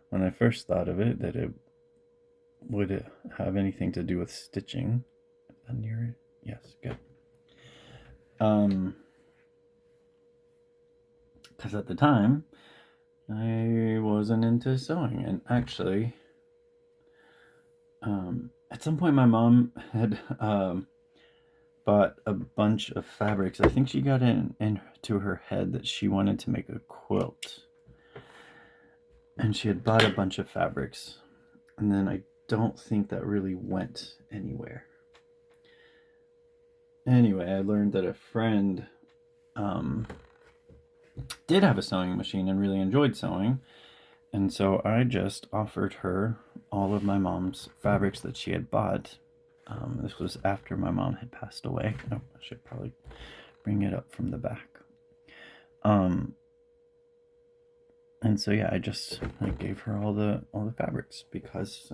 when I first thought of it that it would have anything to do with stitching. Near it? Yes, good. Because at the time I wasn't into sewing, and actually at some point my mom had bought a bunch of fabrics. I think she got into her head that she wanted to make a quilt, and she had bought a bunch of fabrics, and then I don't think that really went anywhere. Anyway, I learned that a friend did have a sewing machine and really enjoyed sewing, and so I just offered her all of my mom's fabrics that she had bought. This was after my mom had passed away. Oh, I should probably bring it up from the back. And so yeah, I gave her all the fabrics because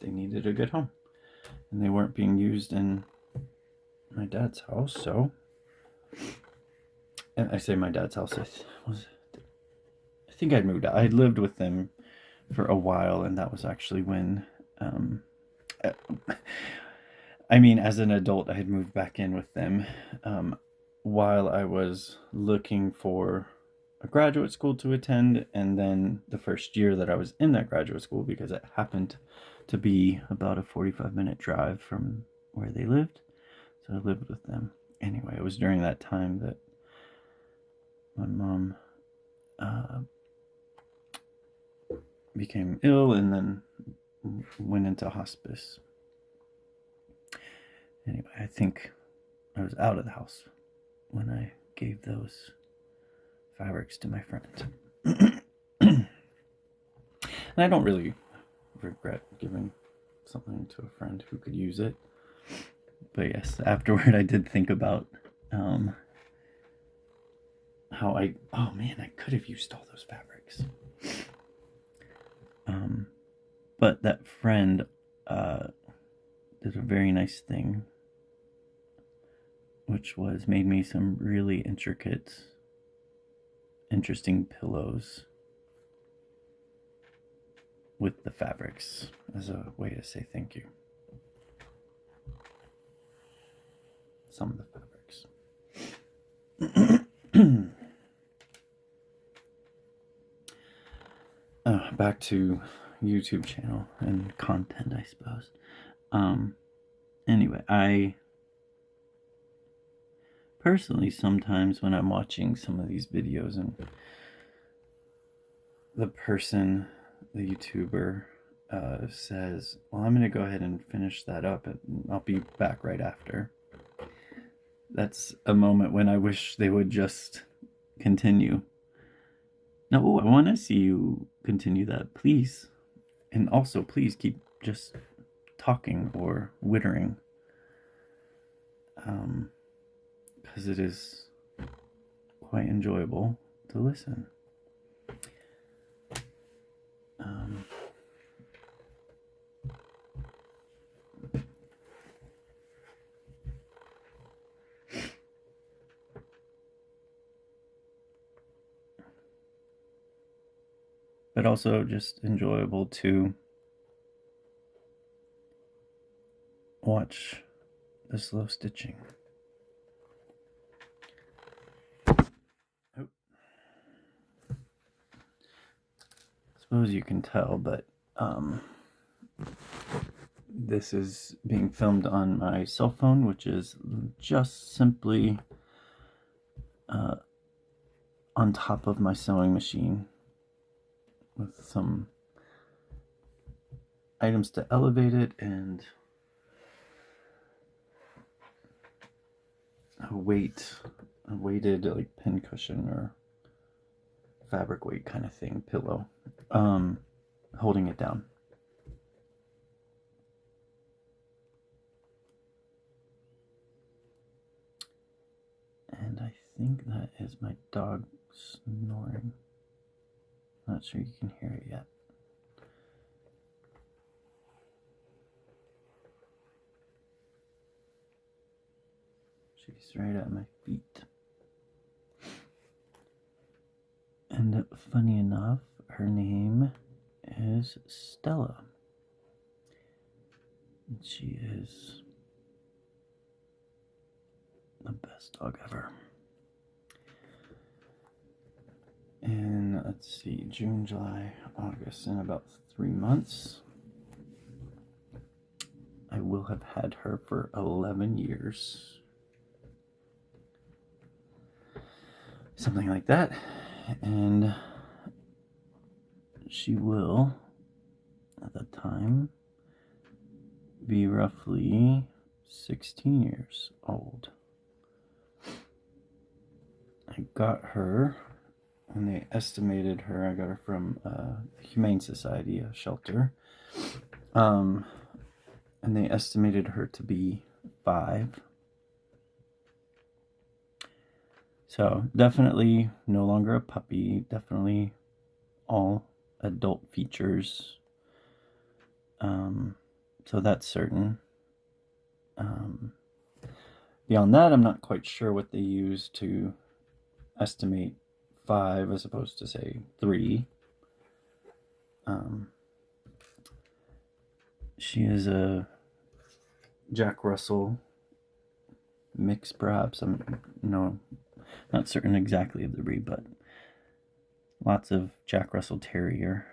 they needed a good home, and they weren't being used in my dad's house. So, and I say my dad's house. I think I'd moved out. I'd lived with them for a while, and that was actually when. I mean, as an adult, I had moved back in with them while I was looking for a graduate school to attend, and then the first year that I was in that graduate school, because it happened to be about a 45-minute drive from where they lived, so I lived with them. Anyway, it was during that time that my mom became ill and then went into hospice. Anyway, I think I was out of the house when I gave those fabrics to my friend. And I don't really regret giving something to a friend who could use it. But yes, afterward I did think about how oh man, I could have used all those fabrics. But that friend did a very nice thing, which was made me some really intricate, interesting pillows with the fabrics as a way to say thank you. Some of the fabrics. Back to YouTube channel and content, I suppose. Anyway, I personally, sometimes when I'm watching some of these videos and the person, the YouTuber, says, well, I'm going to go ahead and finish that up and I'll be back right after. That's a moment when I wish they would just continue. No, I want to see you continue that, please. And also, please keep just talking or wittering. Because it is quite enjoyable to listen. But also just enjoyable to watch the slow stitching. Oh. Suppose you can tell, but this is being filmed on my cell phone, which is just simply on top of my sewing machine with some items to elevate it and a weighted like pin cushion or fabric weight kind of thing, pillow, holding it down. And I think that is my dog snoring. Not sure you can hear it yet. She's right at my feet. And funny enough, her name is Stella. And she is the best dog ever. And let's see, June, July, August, in about 3 months, I will have had her for 11 years. Something like that. And she will, at the time, be roughly 16 years old. I got her, and they estimated her, I got her from the Humane Society, a shelter, and they estimated her to be 5. So definitely no longer a puppy, definitely all adult features. So that's certain. Beyond that, I'm not quite sure what they use to estimate 5 as opposed to, say, 3. She is a Jack Russell mix, perhaps. I'm not certain exactly of the breed, but lots of Jack Russell Terrier.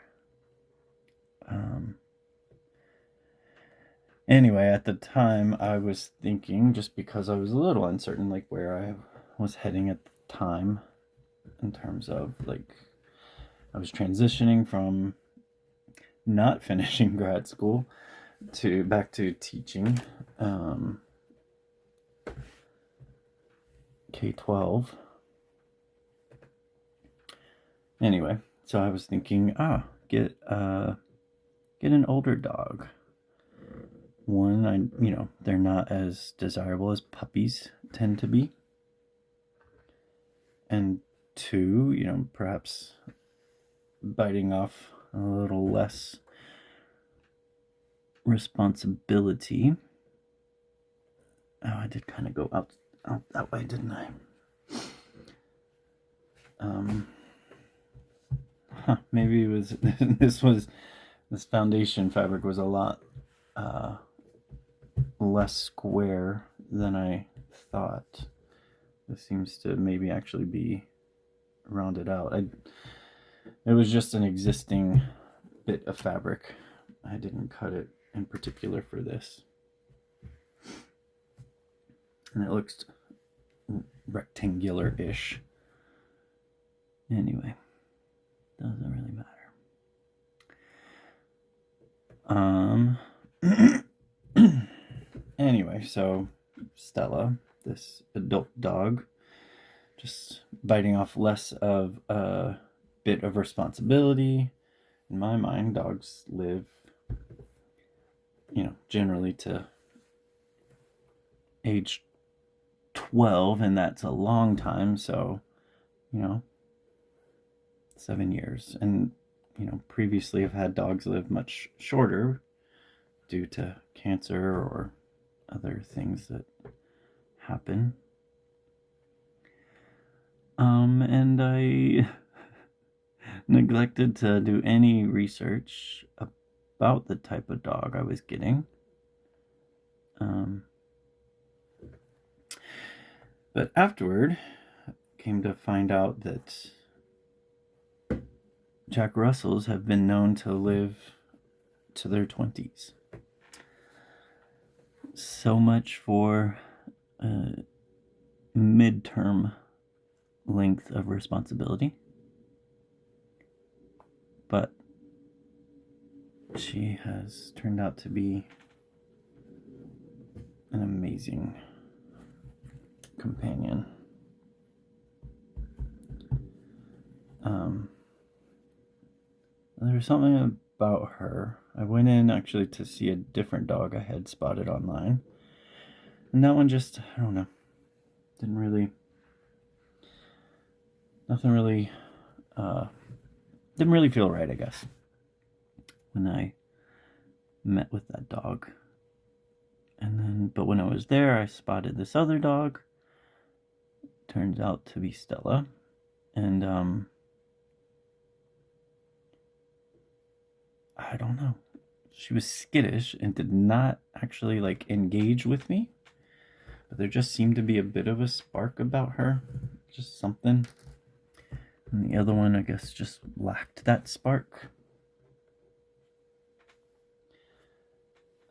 Anyway, at the time, I was thinking, just because I was a little uncertain, like, where I was heading at the time, in terms of, like, I was transitioning from not finishing grad school to back to teaching K-12. Anyway, so I was thinking, get an older dog. One, they're not as desirable as puppies tend to be. And two, perhaps biting off a little less responsibility. Oh, I did kind of go out that way, didn't I? Maybe it was this foundation fabric was a lot less square than I thought. This seems to maybe actually be rounded out. It was just an existing bit of fabric. I didn't cut it in particular for this. And it looks rectangular-ish. Anyway, doesn't really matter. Anyway, so Stella, this adult dog, just biting off less of a bit of responsibility. In my mind, dogs live, generally to age 12, and that's a long time. So, 7 years. And, previously I've had dogs live much shorter due to cancer or other things that happen. And I neglected to do any research about the type of dog I was getting. But afterward, came to find out that Jack Russells have been known to live to their 20s. So much for midterm length of responsibility. But she has turned out to be an amazing companion. There was something about her. I went in actually to see a different dog I had spotted online. And that one just, I don't know, didn't really feel right, I guess, when I met with that dog. But when I was there, I spotted this other dog. Turns out to be Stella. And, I don't know. She was skittish and did not actually, engage with me. But there just seemed to be a bit of a spark about her. Just something. And the other one, I guess, just lacked that spark.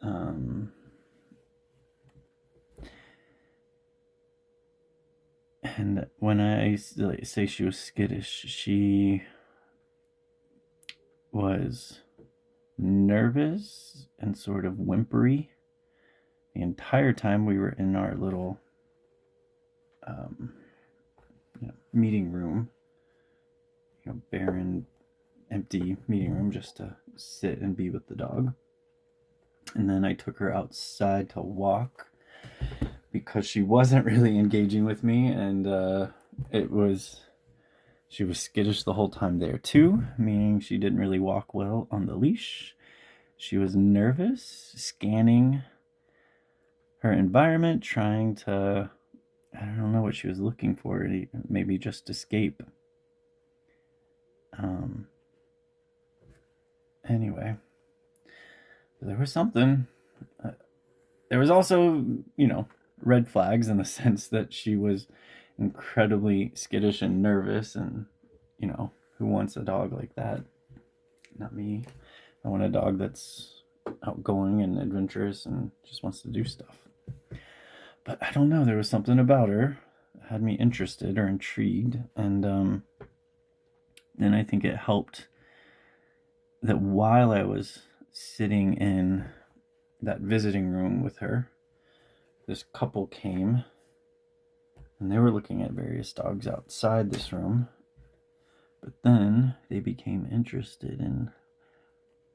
And when I say she was skittish, she was nervous and sort of whimpery the entire time we were in our little meeting room, barren, empty meeting room just to sit and be with the dog. And then I took her outside to walk because she wasn't really engaging with me, and she was skittish the whole time there too, meaning she didn't really walk well on the leash. She was nervous, scanning her environment, trying to, I don't know what she was looking for, maybe just escape. Anyway, there was something. There was also, red flags in the sense that she was incredibly skittish and nervous, and, who wants a dog like that? Not me. I want a dog that's outgoing and adventurous and just wants to do stuff. But I don't know, there was something about her that had me interested or intrigued, and then I think it helped that while I was sitting in that visiting room with her, this couple came and they were looking at various dogs outside this room, but then they became interested in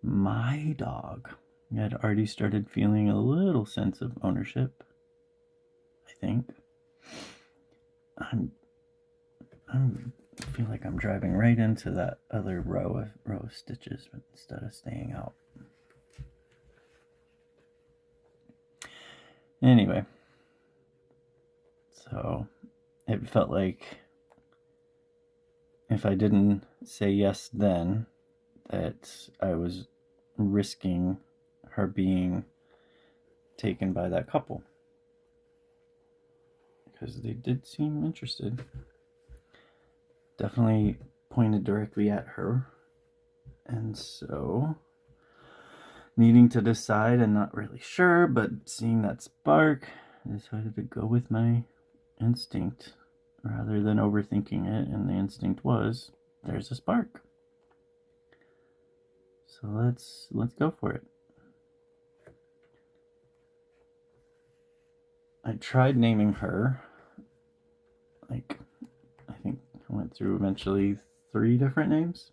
my dog. I had already started feeling a little sense of ownership, I think. I feel like I'm driving right into that other row of stitches instead of staying out. Anyway, so it felt like if I didn't say yes then, that I was risking her being taken by that couple, because they did seem interested. Definitely pointed directly at her, and so needing to decide and not really sure, but seeing that spark, I decided to go with my instinct rather than overthinking it, and the instinct was, there's a spark. So let's go for it. I tried naming her, like, I think I went through eventually 3 different names,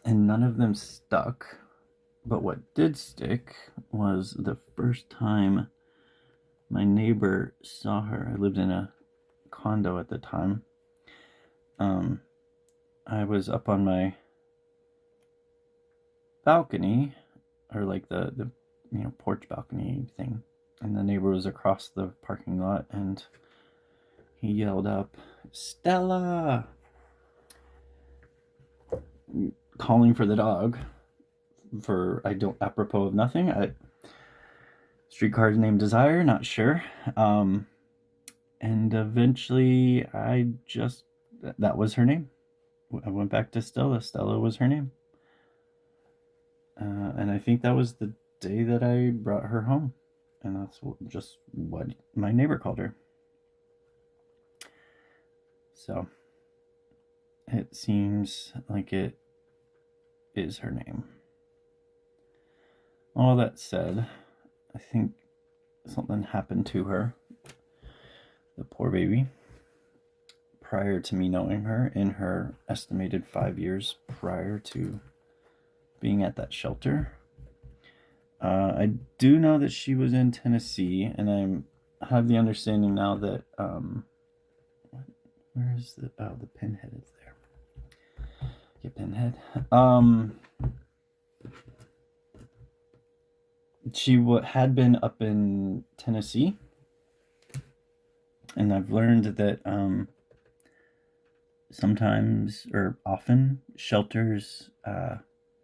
and none of them stuck. But what did stick was the first time my neighbor saw her. I lived in a condo at the time. I was up on my balcony, or like the porch balcony thing, and the neighbor was across the parking lot, and he yelled up, "Stella!" calling for the dog, for apropos of nothing. Streetcar named Desire, not sure. And eventually that was her name. I went back to Stella. Stella was her name. And I think that was the day that I brought her home. And that's just what my neighbor called her. So it seems like it is her name. All that said, I think something happened to her, the poor baby, prior to me knowing her, in her estimated 5 years prior to being at that shelter. I do know that she was in Tennessee, and I have the understanding now that where is the pinhead is there. Yeah, pinhead. She had been up in Tennessee, and I've learned that sometimes, or often, shelters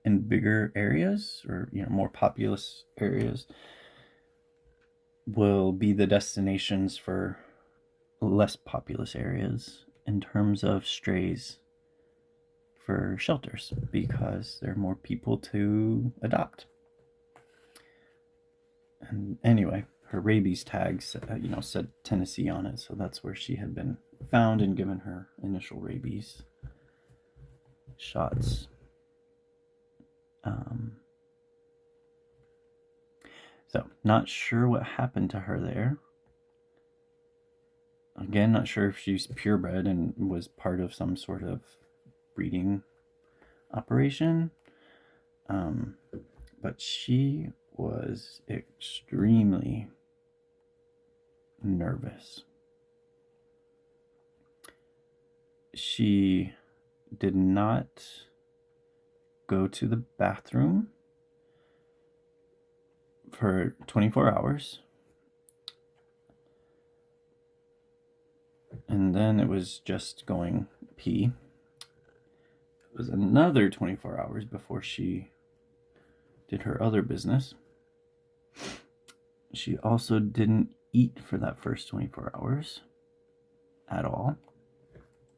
in bigger areas, or more populous areas, will be the destinations for less populous areas in terms of strays for shelters, because there are more people to adopt. And anyway, her rabies tag said Tennessee on it, so that's where she had been found and given her initial rabies shots. So not sure what happened to her there. Again, not sure if she's purebred and was part of some sort of breeding operation. But she was extremely nervous. She did not go to the bathroom for 24 hours. And then it was just going pee. It was another 24 hours before she did her other business. She also didn't eat for that first 24 hours at all,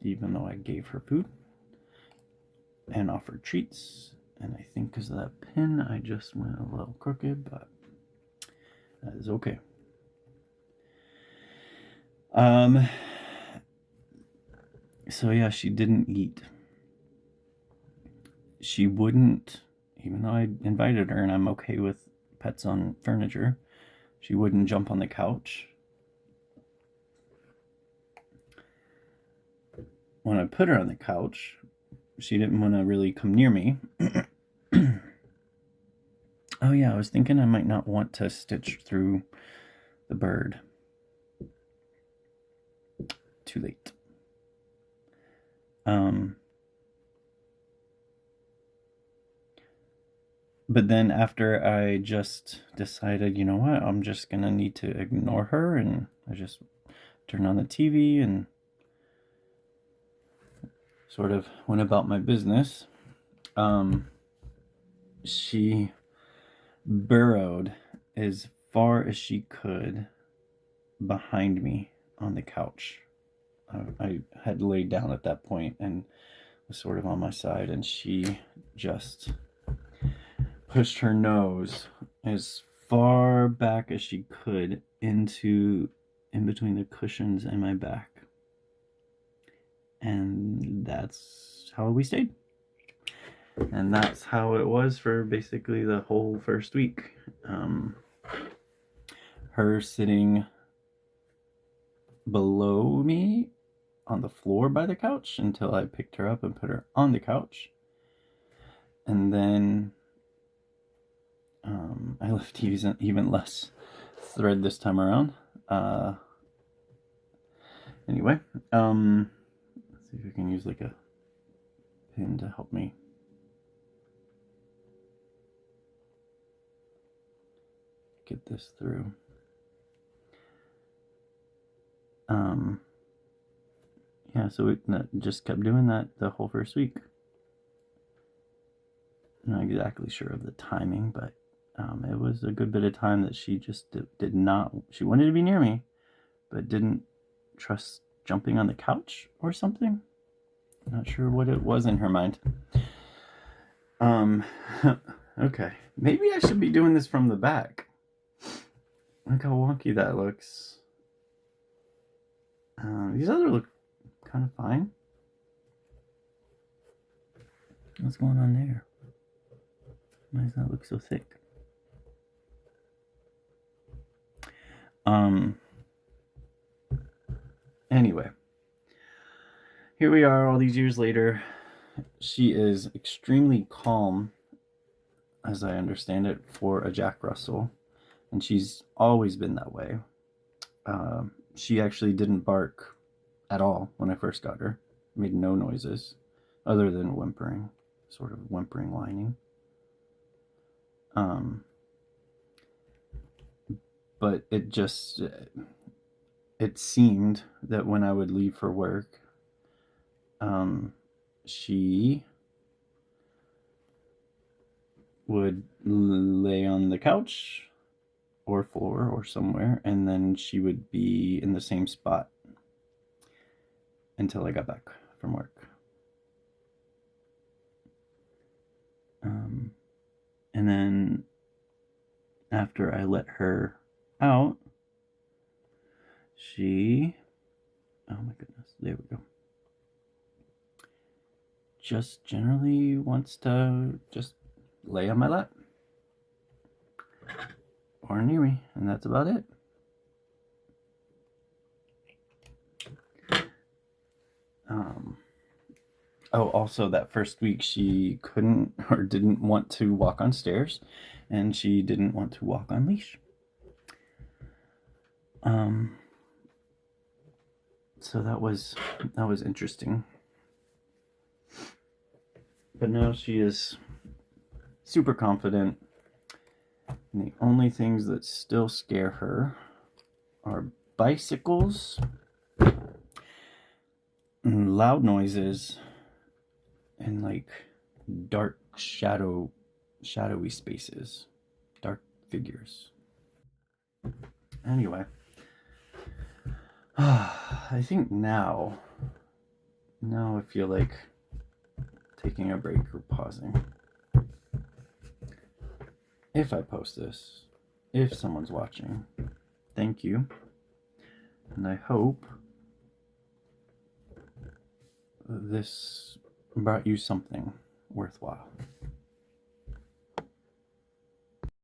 even though I gave her food and offered treats. And I think because of that pin, I just went a little crooked, but that is okay. So yeah, she didn't eat. she wouldn't, even though I invited her and I'm okay with pets on furniture, she wouldn't jump on the couch. When I put her on the couch, she didn't want to really come near me. Oh yeah, I was thinking I might not want to stitch through the bird. Too late. But then after I just decided, you know what, I'm just gonna need to ignore her, and I just turned on the TV and sort of went about my business. She burrowed as far as she could behind me on the couch. I had laid down at that point and was sort of on my side, and she just pushed her nose as far back as she could in between the cushions and my back. And that's how we stayed. And that's how it was for basically the whole first week. Her sitting below me on the floor by the couch until I picked her up and put her on the couch. And then I left even less thread this time around. Anyway, let's see if we can use like a pin to help me get this through. Yeah, so we just kept doing that the whole first week. Not exactly sure of the timing, but it was a good bit of time that she just did not, she wanted to be near me, but didn't trust jumping on the couch or something. Not sure what it was in her mind. Okay, maybe I should be doing this from the back. Look how wonky that looks. These other look kind of fine. What's going on there? Why does that look so thick? Anyway, here we are all these years later. She is extremely calm, as I understand it, for a Jack Russell, and she's always been that way. She actually didn't bark at all when I first got her. Made no noises other than whimpering, sort of whimpering whining. But it seemed that when I would leave for work, she would lay on the couch or floor or somewhere, and then she would be in the same spot until I got back from work. And then after I let her out, she, oh my goodness, there we go, just generally wants to just lay on my lap or near me, and that's about it. Oh, also that first week she couldn't or didn't want to walk on stairs, and she didn't want to walk on leash. So that was interesting. But now she is super confident, and the only things that still scare her are bicycles and loud noises and like dark shadowy spaces, dark figures. Anyway, I think now I feel like taking a break or pausing. If I post this, if someone's watching, thank you. And I hope this brought you something worthwhile.